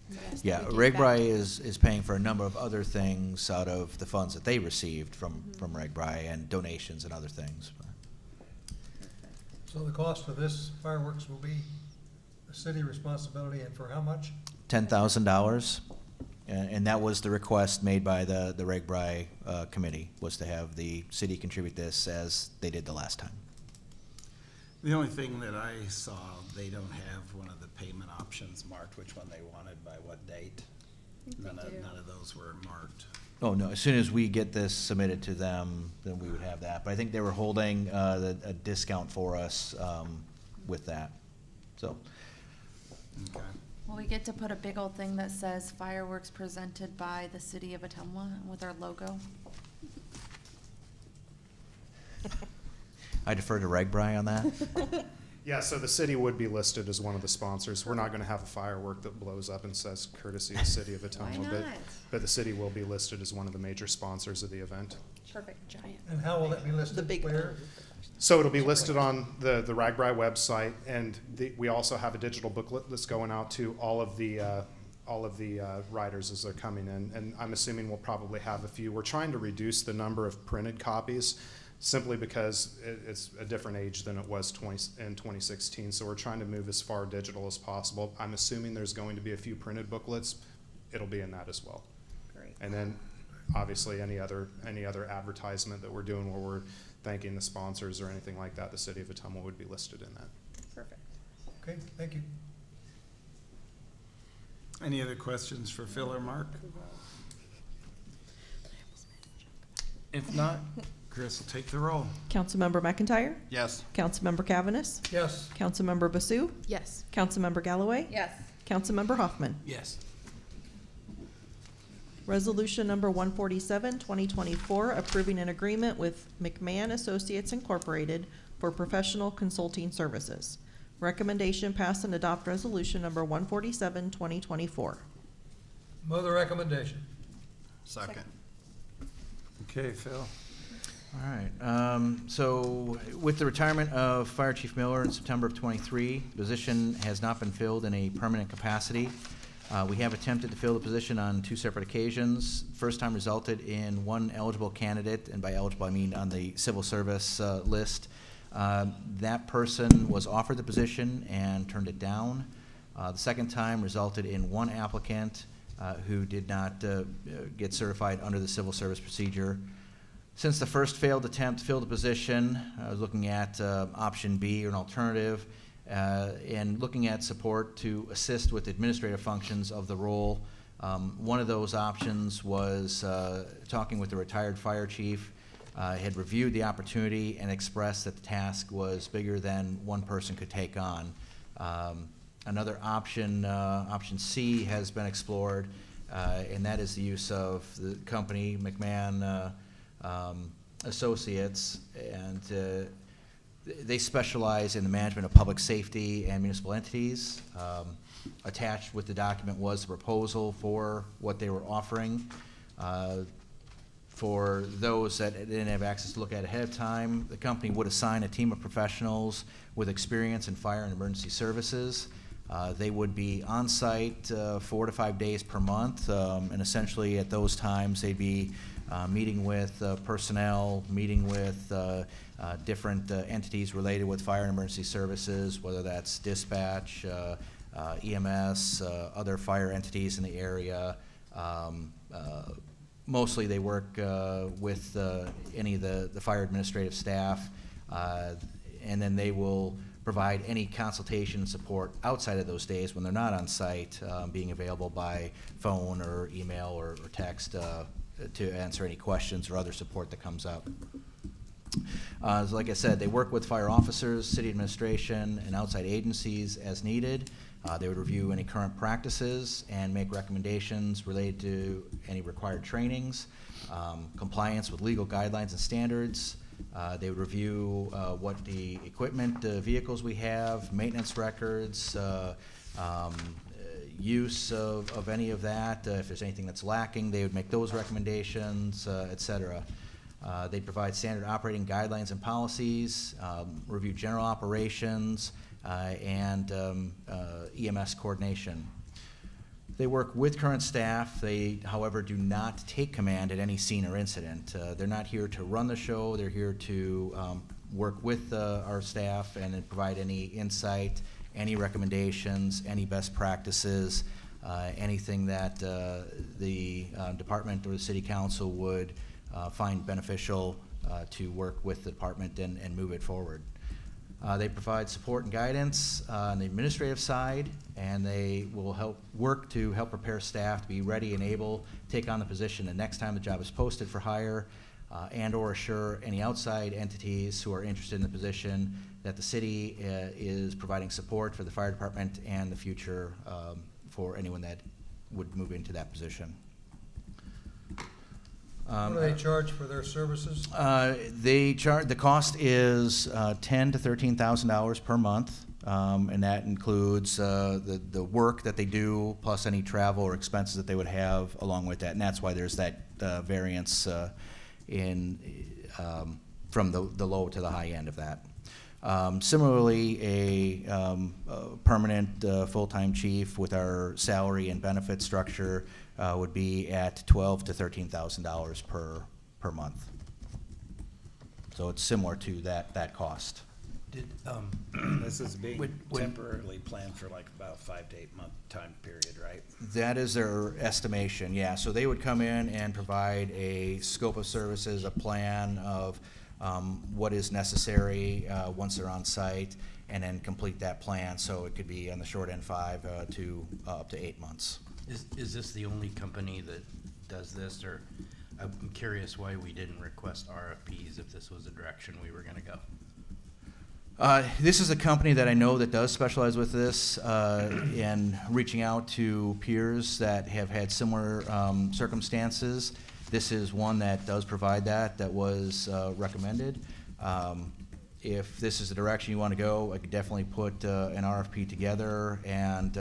Yes, Yeah, that we gave RAGBRAI back. is paying for a number of other things out of the funds that they received from RAGBRAI and donations and other things. So the cost of this fireworks will be a city responsibility, and for how much? $10,000, and that was the request made by the RAGBRAI committee, was to have the city contribute this as they did the last time. The only thing that I saw, they don't have one of the payment options marked, which one they wanted by what date. None of those were marked. Oh, no, as soon as we get this submitted to them, then we would have that. But I think they were holding a discount for us with that, so. Okay. Will we get to put a big old thing that says fireworks presented by the city of Ottumwa with our logo? I defer to RAGBRAI on that. Yeah, so the city would be listed as one of the sponsors. We're not going to have a firework that blows up and says courtesy of City of Ottumwa, but the city will be listed as one of the major sponsors of the event. Perfect. Giant. And how will that be listed? The big Where? So it'll be listed on the RAGBRAI website, and we also have a digital booklet that's going out to all of the riders as they're coming in. And I'm assuming we'll probably have a few. We're trying to reduce the number of printed copies simply because it's a different age than it was in 2016. So we're trying to move as far digital as possible. I'm assuming there's going to be a few printed booklets. It'll be in that as well. Great. And then obviously any other advertisement that we're doing where we're thanking the sponsors or anything like that, the city of Ottumwa would be listed in that. Perfect. Okay, thank you. Any other questions for Phil or Mark? If not, Chris will take the roll. Councilmember McIntyre? Yes. Councilmember Cavaness? Yes, Councilmember Basu? Yes. Councilmember Galloway? Yes. Councilmember Hoffman? Yes. Resolution number 147, 2024, approving an agreement with McMahon Associates Incorporated for professional consulting services. Recommendation pass and adopt resolution number 147, 2024. move the recommendation. Second. Okay, Phil. All right, so with the retirement of Fire Chief Miller in September of '23, the position has not been filled in a permanent capacity. We have attempted to fill the position on 2 separate occasions. First time resulted in 1 eligible candidate, and by eligible I mean on the civil service list. That person was offered the position and turned it down. The second time resulted in 1 applicant who did not get certified under the civil service procedure. Since the first failed attempt to fill the position, I was looking at option B or an alternative, and looking at support to assist with administrative functions of the role. One of those options was talking with the retired fire chief, had reviewed the opportunity and expressed that the task was bigger than one person could take on. Another option, option C, has been explored, and that is the use of the company, McMahon Associates, and they specialize in the management of public safety and municipal entities. Attached with the document was the proposal for what they were offering. For those that didn't have access to look at ahead of time, the company would assign a team of professionals with experience in fire and emergency services. They would be on site 4 to 5 days per month, and essentially at those times they'd be meeting with personnel, meeting with different entities related with fire and emergency services, whether that's dispatch, EMS, other fire entities in the area. Mostly they work with any of the fire administrative staff, and then they will provide any consultation and support outside of those days when they're not on site, being available by phone or email or text to answer any questions or other support that comes up. So like I said, they work with fire officers, city administration, and outside agencies as needed. They would review any current practices and make recommendations related to any required trainings, compliance with legal guidelines and standards. They would review what the equipment, vehicles we have, maintenance records, use of any of that. If there's anything that's lacking, they would make those recommendations, et cetera. They'd provide standard operating guidelines and policies, review general operations, and EMS coordination. They work with current staff. They, however, do not take command at any scene or incident. They're not here to run the show. They're here to work with our staff and then provide any insight, any recommendations, any best practices, anything that the department or the city council would find beneficial to work with the department and move it forward. They provide support and guidance on the administrative side, and they will work to help prepare staff to be ready and able to take on the position the next time the job is posted for hire, and or assure any outside entities who are interested in the position that the city is providing support for the fire department and the future for anyone that would move into that position. What do they charge for their services? The cost is $10,000 to $13,000 per month, and that includes the work that they do plus any travel or expenses that they would have along with that, and that's why there's that variance from the low to the high end of that. Similarly, a permanent full-time chief with our salary and benefit structure would be at $12,000 to $13,000 per month. So it's similar to that cost. Did, this is being temporarily planned for like about 5 to 8 month time period, right? That is their estimation, yeah. So they would come in and provide a scope of services, a plan of what is necessary once they're on site, and then complete that plan. So it could be on the short end 5 to up to 8 months. Is this the only company that does this, or I'm curious why we didn't request RFPs if this was the direction we were gonna go? This is a company that I know that does specialize with this, and reaching out to peers that have had similar circumstances. This is one that does provide that was recommended. If this is the direction you want to go, I could definitely put an RFP together and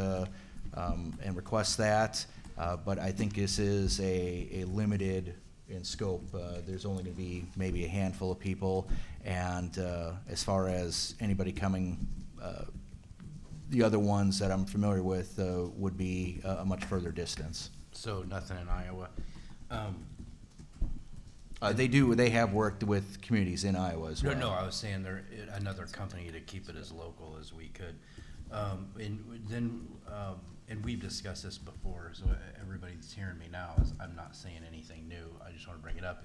request that. But I think this is a limited in scope. There's only going to be maybe a handful of people, and as far as anybody coming, the other ones that I'm familiar with would be a much further distance. So nothing in Iowa. They have worked with communities in Iowa as well. No, I was saying they're another company to keep it as local as we could. And we've discussed this before, so everybody that's hearing me now is, I'm not saying anything new. I just want to bring it up.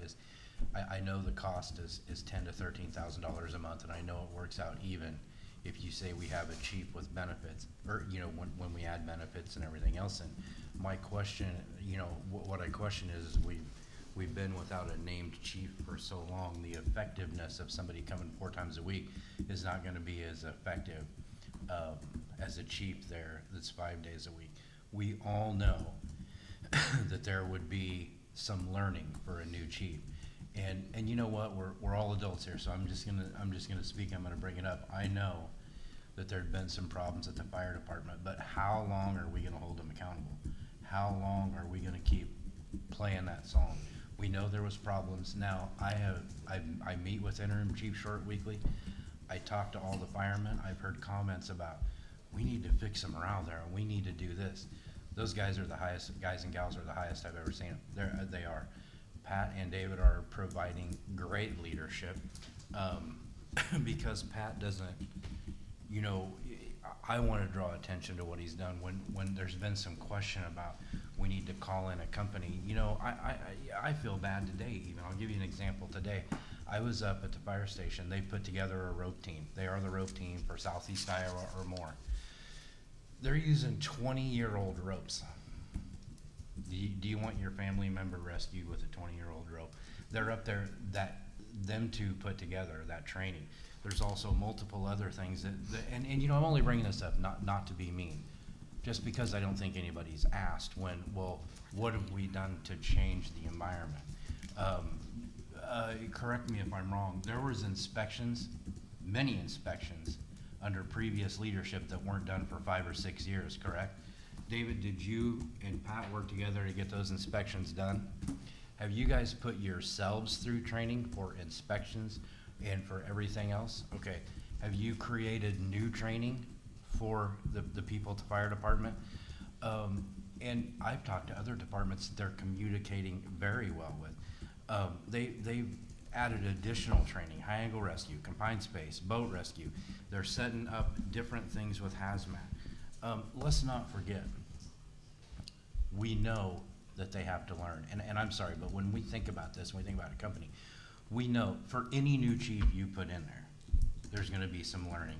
I know the cost is $10,000 to $13,000 a month, and I know it works out even if you say we have a chief with benefits, or when we add benefits and everything else. And my question, what I question is we've been without a named chief for so long. The effectiveness of somebody coming 4 times a week is not going to be as effective as a chief there that's 5 days a week. We all know that there would be some learning for a new chief, and you know what? We're all adults here, so I'm just gonna speak. I'm gonna bring it up. I know that there'd been some problems at the fire department, but how long are we gonna hold them accountable? How long are we gonna keep playing that song? We know there was problems. Now I meet with interim chief Short weekly. I talk to all the firemen. I've heard comments about, we need to fix them around there, and we need to do this. Those guys are the highest, guys and gals are the highest I've ever seen them. They are. Pat and David are providing great leadership, because Pat doesn't, I want to draw attention to what he's done. When there's been some question about, we need to call in a company, I feel bad today even. I'll give you an example today. I was up at the fire station. They put together a rope team. They are the rope team for Southeast Iowa or more. They're using 20-year-old ropes. Do you want your family member rescued with a 20-year-old rope? They're up there, them two put together that training. There's also multiple other things and you know, I'm only bringing this up not to be mean, just because I don't think anybody's asked when, well, what have we done to change the environment? Correct me if I'm wrong, there was inspections, many inspections, under previous leadership that weren't done for 5 or 6 years, correct? David, did you and Pat work together to get those inspections done? Have you guys put yourselves through training for inspections and for everything else? Okay, have you created new training for the people at the fire department? And I've talked to other departments that they're communicating very well with. They've added additional training, high angle rescue, confined space, boat rescue. They're setting up different things with hazmat. Let's not forget, we know that they have to learn. And I'm sorry, but when we think about this, when we think about a company, we know for any new chief you put in there, there's gonna be some learning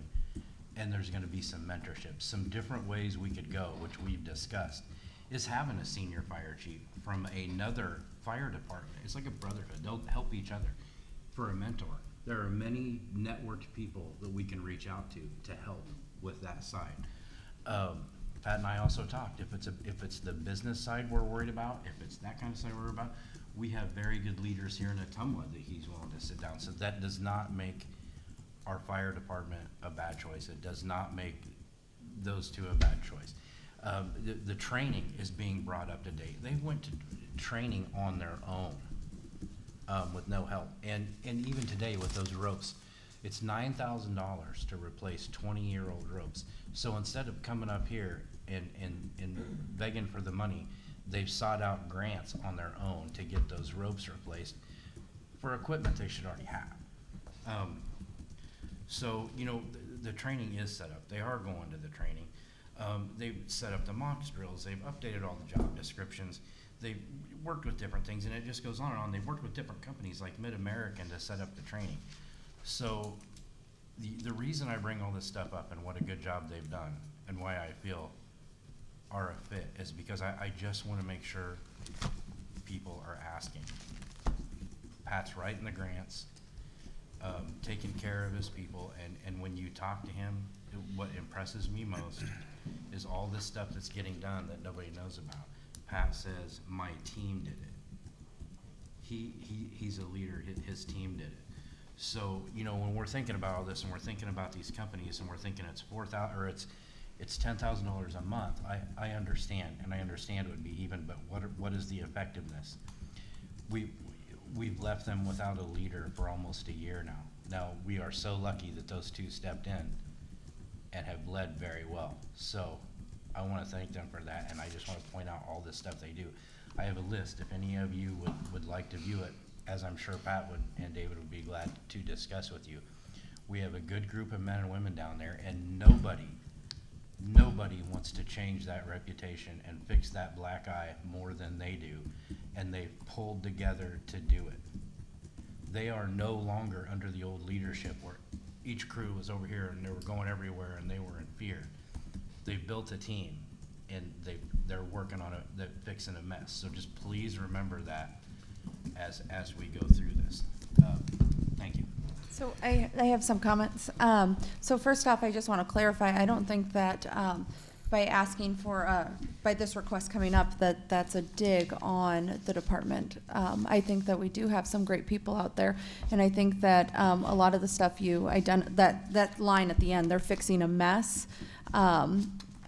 and there's gonna be some mentorship. Some different ways we could go, which we've discussed, is having a senior fire chief from another fire department. It's like a brotherhood. They'll help each other for a mentor. There are many networked people that we can reach out to help with that side. Pat and I also talked, if it's the business side we're worried about, if it's that kind of side we're worried about, we have very good leaders here in Ottumwa that he's willing to sit down. So that does not make our fire department a bad choice. It does not make those two a bad choice. The training is being brought up to date. They went to training on their own with no help. And even today with those ropes, it's $9,000 to replace 20-year-old ropes. So instead of coming up here and begging for the money, they've sought out grants on their own to get those ropes replaced for equipment they should already have. So, you know, the training is set up. They are going to the training. They've set up the mock drills. They've updated all the job descriptions. They've worked with different things, and it just goes on and on. They've worked with different companies like Mid-American to set up the training. So the reason I bring all this stuff up and what a good job they've done and why I feel are a fit is because I just want to make sure people are asking. Pat's writing the grants, taking care of his people, and when you talk to him, what impresses me most is all this stuff that's getting done that nobody knows about. Pat says, my team did it. He's a leader, his team did it. So, you know, when we're thinking about all this and we're thinking about these companies and we're thinking it's $4,000 or it's $10,000 a month, I understand, and I understand it would be even, but what is the effectiveness? We've left them without a leader for almost a year now. Now, we are so lucky that those two stepped in and have led very well. So I want to thank them for that, and I just want to point out all this stuff they do. I have a list, if any of you would like to view it, as I'm sure Pat would and David would be glad to discuss with you. We have a good group of men and women down there, and nobody wants to change that reputation and fix that black eye more than they do, and they've pulled together to do it. They are no longer under the old leadership where each crew was over here and they were going everywhere and they were in fear. They've built a team and they're working on they're fixing a mess. So just please remember that as we go through this. Thank you. So I have some comments. So first off, I just want to clarify, I don't think that by asking for, by this request coming up, that's a dig on the department. I think that we do have some great people out there, and I think that a lot of the stuff that line at the end, they're fixing a mess.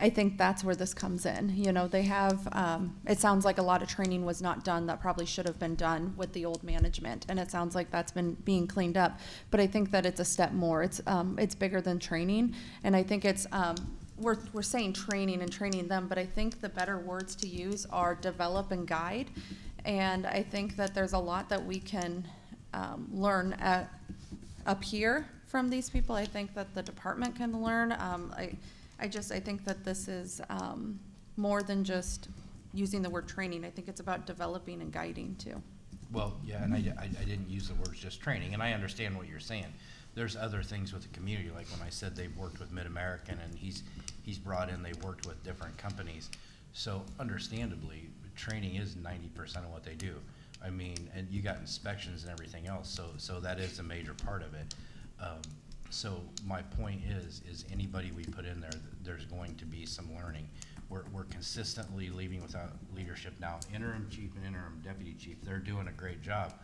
I think that's where this comes in. You know, they have, it sounds like a lot of training was not done that probably should have been done with the old management, and it sounds like that's been being cleaned up. But I think that it's a step more. It's bigger than training, and I think it's, we're saying training and training them, but I think the better words to use are develop and guide. And I think that there's a lot that we can learn up here from these people. I think that the department can learn. I think that this is more than just using the word training. I think it's about developing and guiding too. Well, yeah, and I didn't use the words just training, and I understand what you're saying. There's other things with the community, like when I said they've worked with Mid-American, and he's brought in, they've worked with different companies. So understandably, training is 90% of what they do. I mean, and you got inspections and everything else, so that is a major part of it. So my point is anybody we put in there, there's going to be some learning. We're consistently leaving without leadership now. Interim chief and interim deputy chief, they're doing a great job.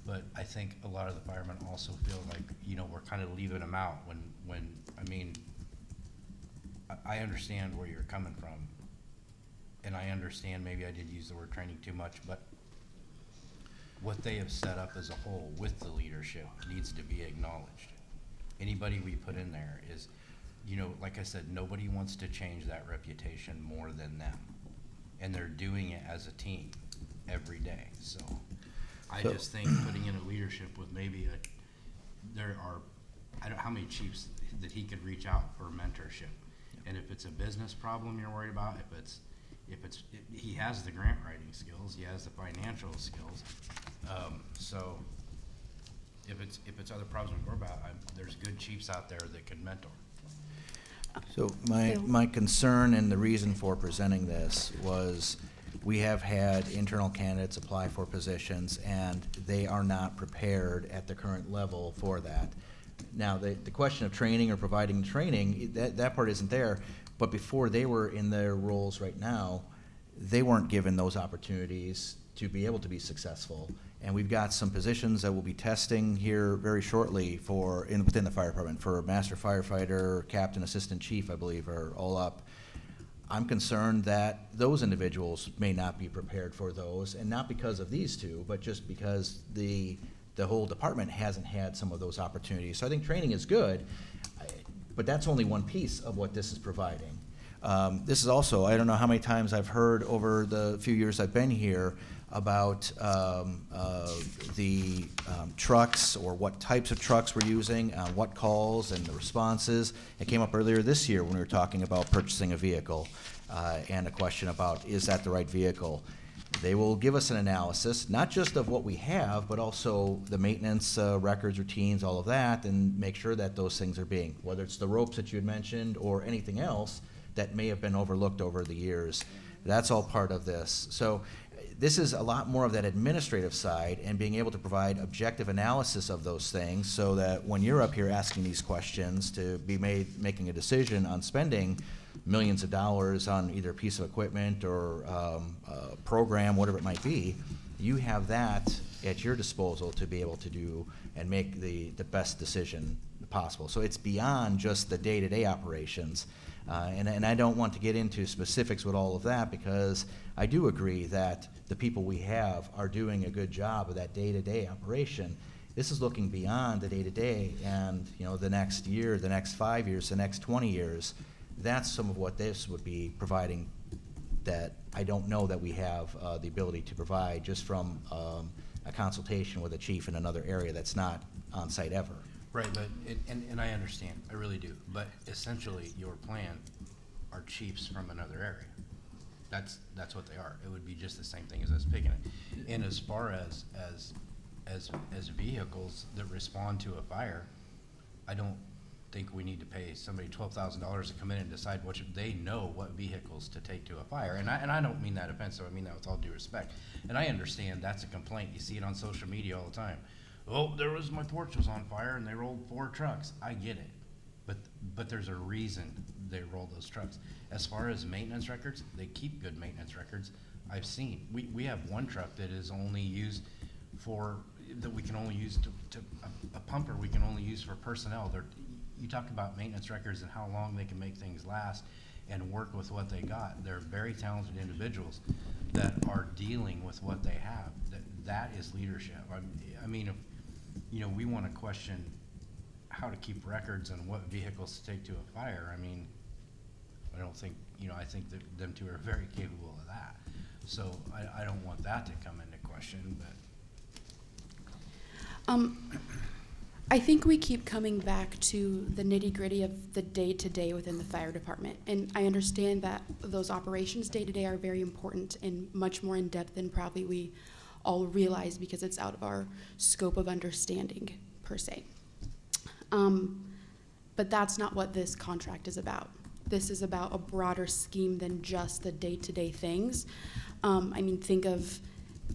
But I think a lot of the firemen also feel like, you know, we're kind of leaving them out when I mean, I understand where you're coming from. And I understand maybe I did use the word training too much, but what they have set up as a whole with the leadership needs to be acknowledged. Anybody we put in there is, you know, like I said, nobody wants to change that reputation more than them. And they're doing it as a team every day. So I just think putting in a leadership with maybe there are, I don't know how many chiefs that he could reach out for mentorship. And if it's a business problem you're worried about, he has the grant writing skills, he has the financial skills. So if it's other problems we're about, there's good chiefs out there that can mentor. So my concern and the reason for presenting this was we have had internal candidates apply for positions and they are not prepared at the current level for that. Now, the question of training or providing training, that part isn't there, but before they were in their roles right now, they weren't given those opportunities to be able to be successful. And we've got some positions that we'll be testing here very shortly within the fire department for master firefighter, captain, assistant chief, I believe, are all up. I'm concerned that those individuals may not be prepared for those, and not because of these two, but just because the whole department hasn't had some of those opportunities. So I think training is good, but that's only one piece of what this is providing. This is also, I don't know how many times I've heard over the few years I've been here about the trucks or what types of trucks we're using, what calls and the responses. It came up earlier this year when we were talking about purchasing a vehicle and a question about, is that the right vehicle? They will give us an analysis, not just of what we have, but also the maintenance records, routines, all of that, and make sure that those things are being, whether it's the ropes that you had mentioned or anything else that may have been overlooked over the years. That's all part of this. So this is a lot more of that administrative side and being able to provide objective analysis of those things so that when you're up here asking these questions to be making a decision on spending millions of dollars on either a piece of equipment or a program, whatever it might be, you have that at your disposal to be able to do and make the best decision possible. So it's beyond just the day-to-day operations. And I don't want to get into specifics with all of that because I do agree that the people we have are doing a good job of that day-to-day operation. This is looking beyond the day-to-day and, you know, the next year, the next 5 years, the next 20 years. That's some of what this would be providing that I don't know that we have the ability to provide just from a consultation with a chief in another area that's not on site ever. Right, but, and I understand, I really do, but essentially your plan are chiefs from another area. That's what they are. It would be just the same thing as us picking it. And as far as vehicles that respond to a fire, I don't think we need to pay somebody $12,000 to come in and decide which they know what vehicles to take to a fire. And I don't mean that offensive, I mean that with all due respect. And I understand that's a complaint. You see it on social media all the time. Oh, my porch was on fire and they rolled 4 trucks. I get it. But there's a reason they roll those trucks. As far as maintenance records, they keep good maintenance records. I've seen, we have one truck that is only used that we can only use a pumper we can only use for personnel. You talk about maintenance records and how long they can make things last and work with what they got. They're very talented individuals that are dealing with what they have. That is leadership. I mean, if, you know, we want to question how to keep records and what vehicles to take to a fire. I mean, I don't think, you know, I think that them two are very capable of that. So I don't want that to come into question, but. I think we keep coming back to the nitty-gritty of the day-to-day within the fire department. And I understand that those operations day-to-day are very important and much more in-depth than probably we all realize because it's out of our scope of understanding, per se. But that's not what this contract is about. This is about a broader scheme than just the day-to-day things. I mean, think of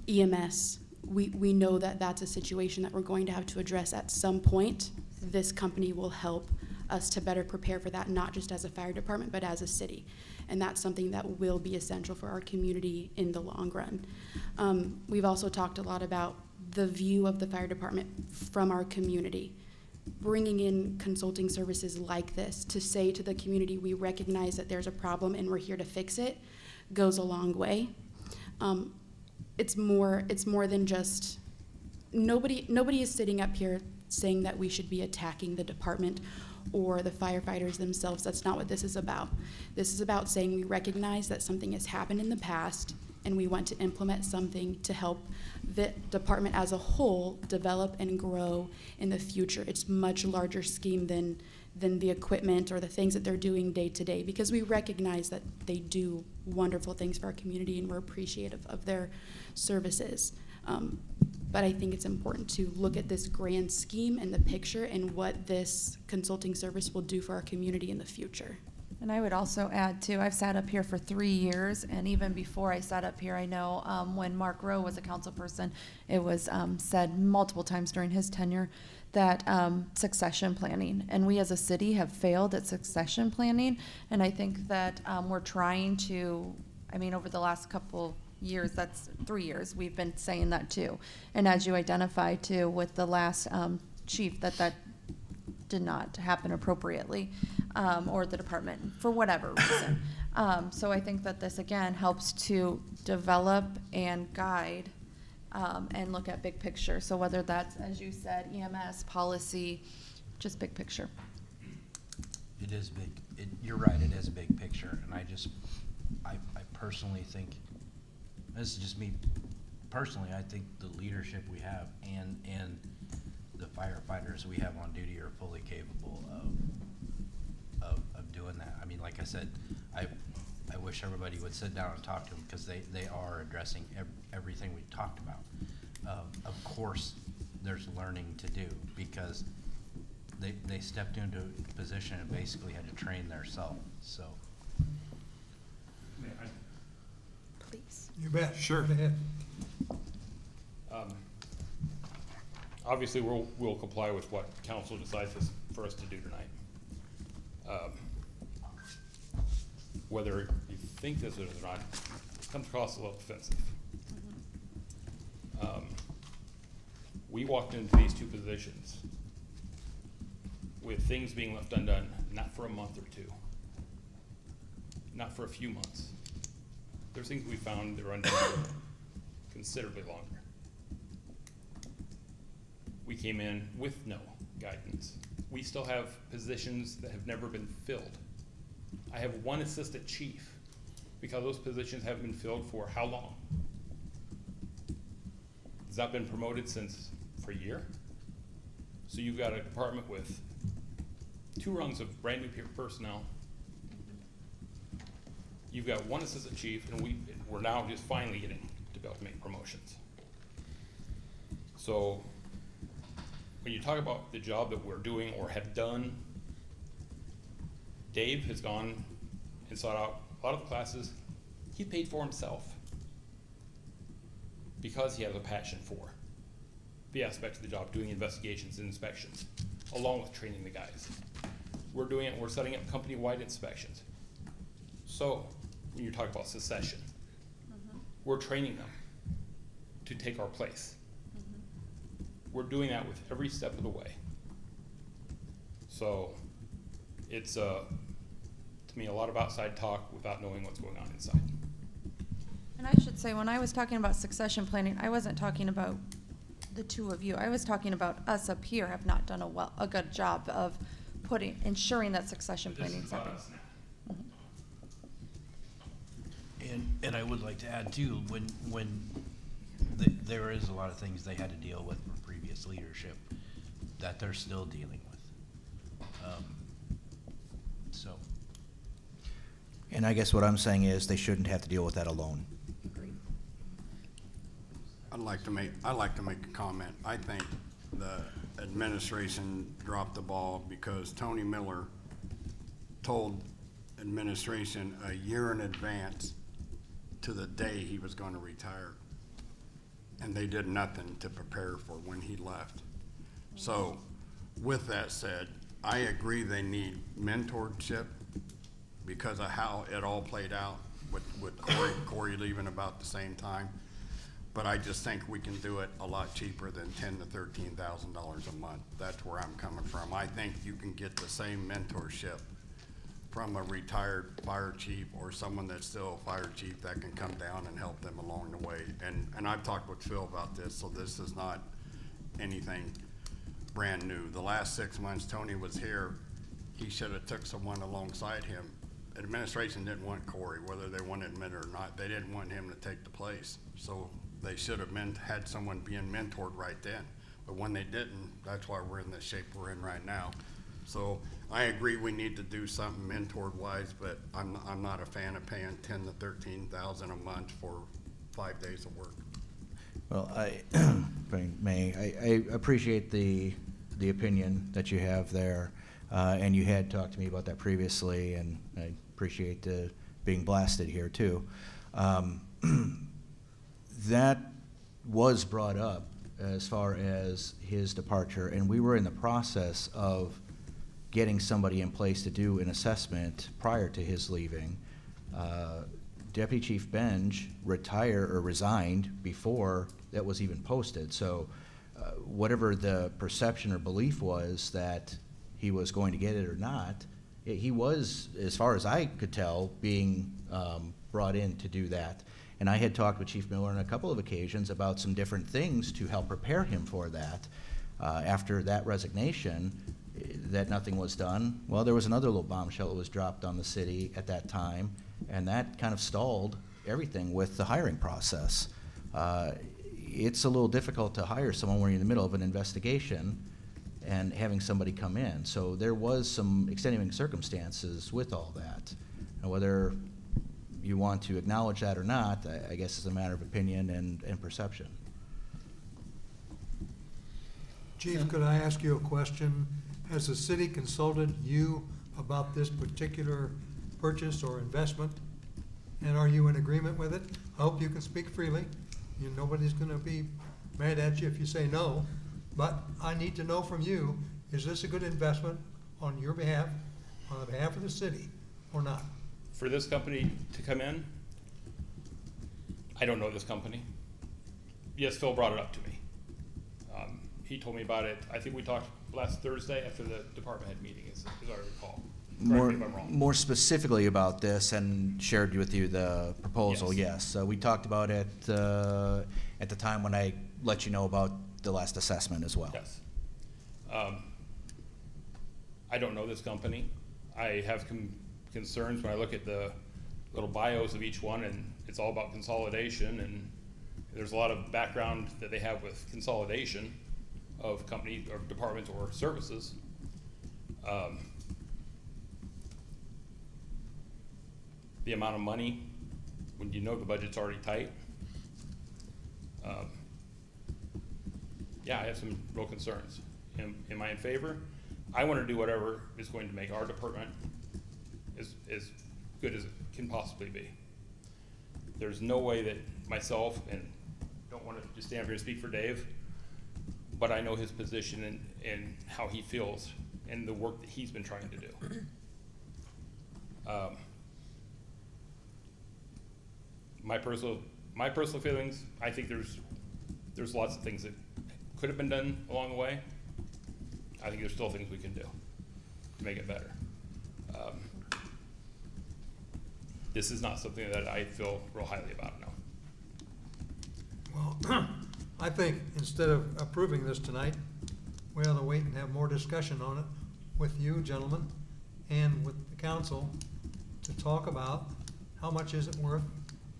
EMS. We know that that's a situation that we're going to have to address at some point. This company will help us to better prepare for that, not just as a fire department, but as a city. And that's something that will be essential for our community in the long run. We've also talked a lot about the view of the fire department from our community. Bringing in consulting services like this to say to the community, we recognize that there's a problem and we're here to fix it, goes a long way. It's more than just, nobody is sitting up here saying that we should be attacking the department or the firefighters themselves. That's not what this is about. This is about saying we recognize that something has happened in the past and we want to implement something to help the department as a whole develop and grow in the future. It's much larger scheme than the equipment or the things that they're doing day to day, because we recognize that they do wonderful things for our community and we're appreciative of their services. But I think it's important to look at this grand scheme and the picture and what this consulting service will do for our community in the future. And I would also add too, I've sat up here for 3 years, and even before I sat up here, I know when Mark Rowe was a council person, it was said multiple times during his tenure that succession planning, and we as a city have failed at succession planning, and I think that we're trying to, I mean, over the last couple years, that's 3 years, we've been saying that too. And as you identified too with the last chief, that did not happen appropriately, or the department for whatever reason. So I think that this again helps to develop and guide and look at big picture. So whether that's, as you said, EMS, policy, just big picture. It is big. You're right, it is a big picture. And I personally think, this is just me personally, I think the leadership we have and the firefighters we have on duty are fully capable of doing that. I mean, like I said, I wish everybody would sit down and talk to them, because they are addressing everything we talked about. Of course, there's learning to do, because they stepped into a position and basically had to train themselves. So. Please. You bet. Sure. Go ahead. Obviously, we'll comply with what council decides for us to do tonight. Whether you think this is or not, it comes across a little offensive. We walked into these two positions with things being left undone, not for a month or two, not for a few months. There's things we found that were undone considerably longer. We came in with no guidance. We still have positions that have never been filled. I have one assistant chief because those positions haven't been filled for how long? Has that been promoted for a year? So you've got a department with 2 rungs of brand new personnel. You've got one assistant chief, and we're now just finally getting to be able to make promotions. So when you talk about the job that we're doing or have done, Dave has gone and sought out a lot of the classes he paid for himself because he has a passion for the aspect of the job, doing investigations and inspections, along with training the guys. We're doing it, we're setting up company-wide inspections. So when you talk about secession, we're training them to take our place. We're doing that with every step of the way. So it's, to me, a lot of outside talk without knowing what's going on inside. And I should say, when I was talking about succession planning, I wasn't talking about the two of you. I was talking about us up here have not done a good job of ensuring that succession planning is happening. And I would like to add too, when there is a lot of things they had to deal with from previous leadership that they're still dealing with. So. And I guess what I'm saying is they shouldn't have to deal with that alone. I'd like to make a comment. I think the administration dropped the ball because Tony Miller told administration a year in advance to the day he was going to retire. And they did nothing to prepare for when he left. So with that said, I agree they need mentorship because of how it all played out with Corey leaving about the same time. But I just think we can do it a lot cheaper than $10,000 to $13,000 a month. That's where I'm coming from. I think you can get the same mentorship from a retired fire chief or someone that's still a fire chief that can come down and help them along the way. And I've talked with Phil about this, so this is not anything brand new. The last 6 months Tony was here, he should have took someone alongside him. Administration didn't want Corey, whether they wanted him or not. They didn't want him to take the place. So they should have had someone being mentored right then. But when they didn't, that's why we're in the shape we're in right now. So I agree we need to do something mentored wise, but I'm not a fan of paying $10,000 to $13,000 a month for 5 days of work. Well, if I may, I appreciate the opinion that you have there, and you had talked to me about that previously, and I appreciate being blasted here too. That was brought up as far as his departure, and we were in the process of getting somebody in place to do an assessment prior to his leaving. Deputy Chief Benj resigned before that was even posted. So whatever the perception or belief was that he was going to get it or not, he was, as far as I could tell, being brought in to do that. And I had talked with Chief Miller on a couple of occasions about some different things to help prepare him for that. After that resignation, that nothing was done. Well, there was another little bombshell that was dropped on the city at that time, and that kind of stalled everything with the hiring process. It's a little difficult to hire someone when you're in the middle of an investigation and having somebody come in. So there was some extenuating circumstances with all that. And whether you want to acknowledge that or not, I guess is a matter of opinion and perception. Chief, could I ask you a question? Has the city consulted you about this particular purchase or investment? And are you in agreement with it? I hope you can speak freely. Nobody's gonna be mad at you if you say no, but I need to know from you, is this a good investment on your behalf, on the behalf of the city, or not? For this company to come in, I don't know this company. Yes, Phil brought it up to me. He told me about it, I think we talked last Thursday after the department head meeting, as I recall. Correct me if I'm wrong. More specifically about this and shared with you the proposal, yes. We talked about it at the time when I let you know about the last assessment as well. Yes. I don't know this company. I have concerns when I look at the little bios of each one, and it's all about consolidation, and there's a lot of background that they have with consolidation of companies or departments or services. The amount of money, when you know the budget's already tight, yeah, I have some real concerns. Am I in favor? I want to do whatever is going to make our department as good as it can possibly be. There's no way that myself, and don't want to just stand up here and speak for Dave, but I know his position and how he feels and the work that he's been trying to do. My personal feelings, I think there's lots of things that could have been done along the way. I think there's still things we can do to make it better. This is not something that I feel real highly about, no. Well, I think instead of approving this tonight, we ought to wait and have more discussion on it with you gentlemen and with the council to talk about how much is it worth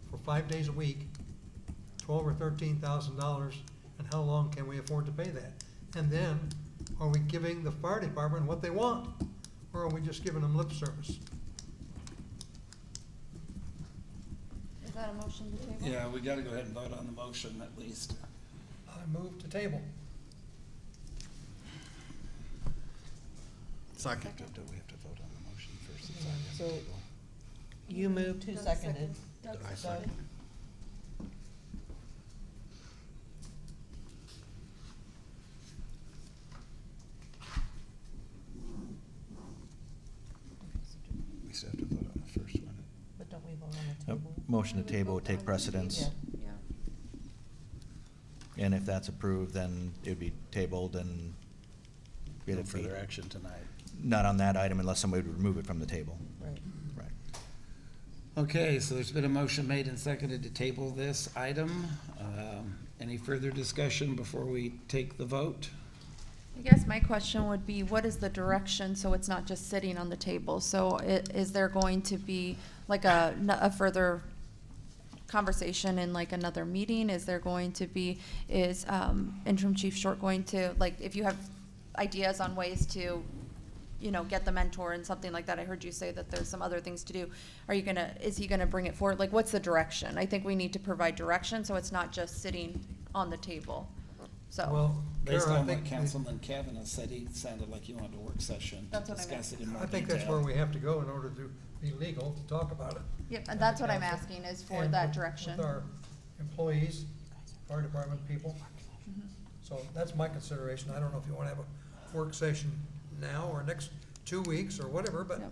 for 5 days a week, $12,000 or $13,000, and how long can we afford to pay that? And then, are we giving the fire department what they want, or are we just giving them lip service? that a motion to table? Yeah, we gotta go ahead and vote on the motion at least. I move to table. Second. Do we have to vote on the motion first? So you moved, who seconded? I second. We still have to vote on the first one. But don't we vote on the table? Motion to table would take precedence. Yeah. And if that's approved, then it would be tabled and No it'd be further action tonight. not on that item unless somebody would remove it from the table. Right. Right. Okay, so there's been a motion made and seconded to table this item. Any further discussion before we take the vote? I guess my question would be, what is the direction, so it's not just sitting on the table? So is there going to be like a further conversation in like another meeting? Is there going to be, is interim chief Short going to, like, if you have ideas on ways to, you know, get the mentor and something like that? I heard you say that there's some other things to do. Is he gonna bring it forward? Like, what's the direction? I think we need to provide direction, so it's not just sitting on the table. So, Well, Based Kara, I on what think, Councilman Kavanaugh said, he sounded like he wanted a work session to That's what I discuss it in more I detail. think that's where we have to go in order to be legal, to talk about it. yep, and that's what I'm asking, is for And that with- direction. With our employees, fire department people. Mhm. So that's my consideration. I don't know if you wanna have a work session now or next 2 weeks or whatever, but Yep.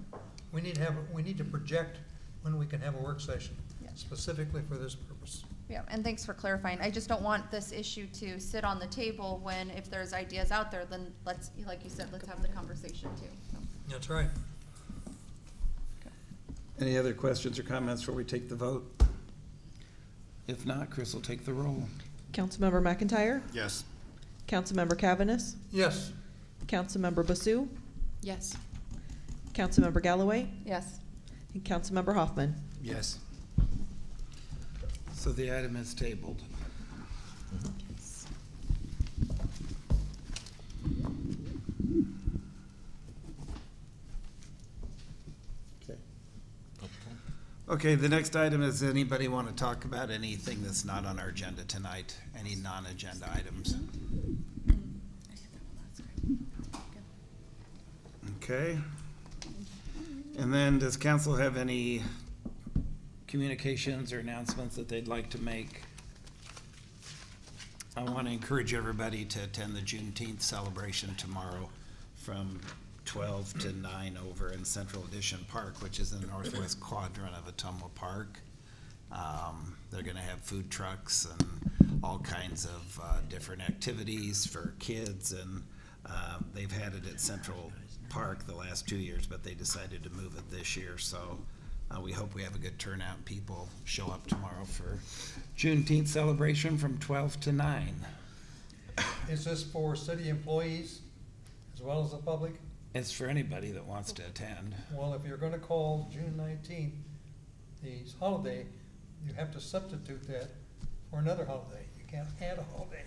we need to project when we can have a work session Yep. specifically for this purpose. Yeah, and thanks for clarifying. I just don't want this issue to sit on the table when, if there's ideas out there, then let's, like you said, let's have the conversation too. So. That's right. Any other questions or comments before we take the vote? If not, Chris will take the roll. Councilmember McIntyre? Yes. Councilmember Cavaness? Yes, Councilmember Basu? Yes. Councilmember Galloway? Yes. And Councilmember Hoffman? Yes. So the item is tabled. Okay. Okay, the next item is, anybody want to talk about anything that's not on our agenda tonight? Any non-agenda items? Okay. And then, does council have any communications or announcements that they'd like to make? I want to encourage everybody to attend the Juneteenth celebration tomorrow from 12 to 9 over in Central Edition Park, which is in the northwest quadrant of Ottumwa Park. They're going to have food trucks and all kinds of different activities for kids, and they've had it at Central Park the last 2 years, but they decided to move it this year, so we hope we have a good turnout and people show up tomorrow for Juneteenth celebration from 12 to 9. is this for city employees as well as the public? It's for anybody that wants to attend. Well, if you're gonna call June 19th the holiday, you have to substitute that for another holiday. You can't add a holiday.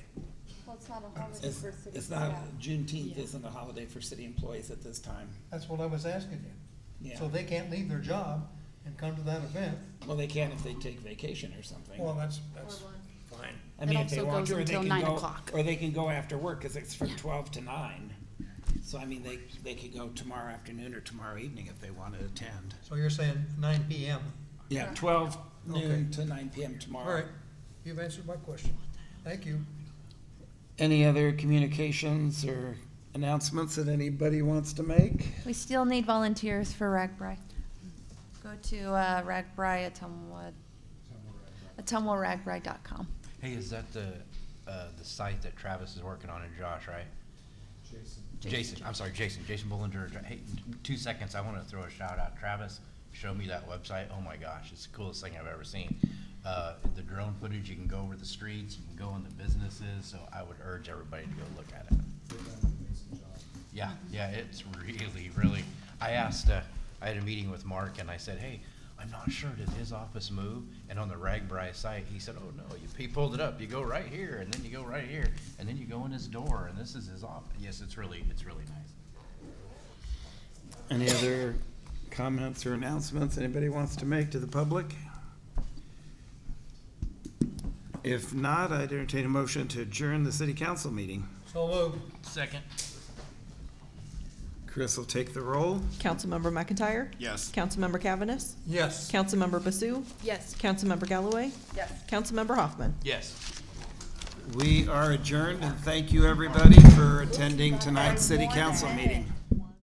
Well, it's not a holiday It's, for city it's not, staff. Juneteenth Yeah. isn't a holiday for city employees at this time. That's what I was asking you. Yeah. So they can't leave their job and come to that event. Well, they can if they take vacation or something. Well, that's fine. I mean, It if they also want goes to, or they until can 9 go, o'clock. or they can go after work, cause it's from Yeah. 12 to 9. So I mean, they could go tomorrow afternoon or tomorrow evening if they want to attend. So you're saying 9 PM? Yeah, 12 noon Okay. to 9 PM tomorrow. All right, you've answered my question. Thank you. Any other communications or announcements that anybody wants to make? We still need volunteers for RAGBRAI. Go to RAGBRAI, AttumwaRAGBRAI.com. Hey, is that the site that Travis is working on and Josh, right? Jason, I'm sorry, Jason Bollinger. Hey, 2 seconds, I wanna throw a shout out. Travis, show me that website. Oh my gosh, it's the coolest thing I've ever seen. The drone footage, you can go over the streets, you can go in the businesses, so I would urge everybody to go look at it. Yeah, it's really, I asked, I had a meeting with Mark and I said, hey, I'm not sure, did his office move? And on the RAGBRAI site, he said, oh no, he pulled it up, you go right here, and then you go right here, and then you go in his door, and this is his office. Yes, it's really nice. Any other comments or announcements anybody wants to make to the public? If not, I'd entertain a motion to adjourn the city council meeting. So moved. Second. Chris will take the roll. Councilmember McIntyre? Yes. Councilmember Cavaness? Yes. Councilmember Basu? Yes. Councilmember Galloway? Yes. Councilmember Hoffman? Yes. We are adjourned, and thank you, everybody, for attending tonight's city council meeting.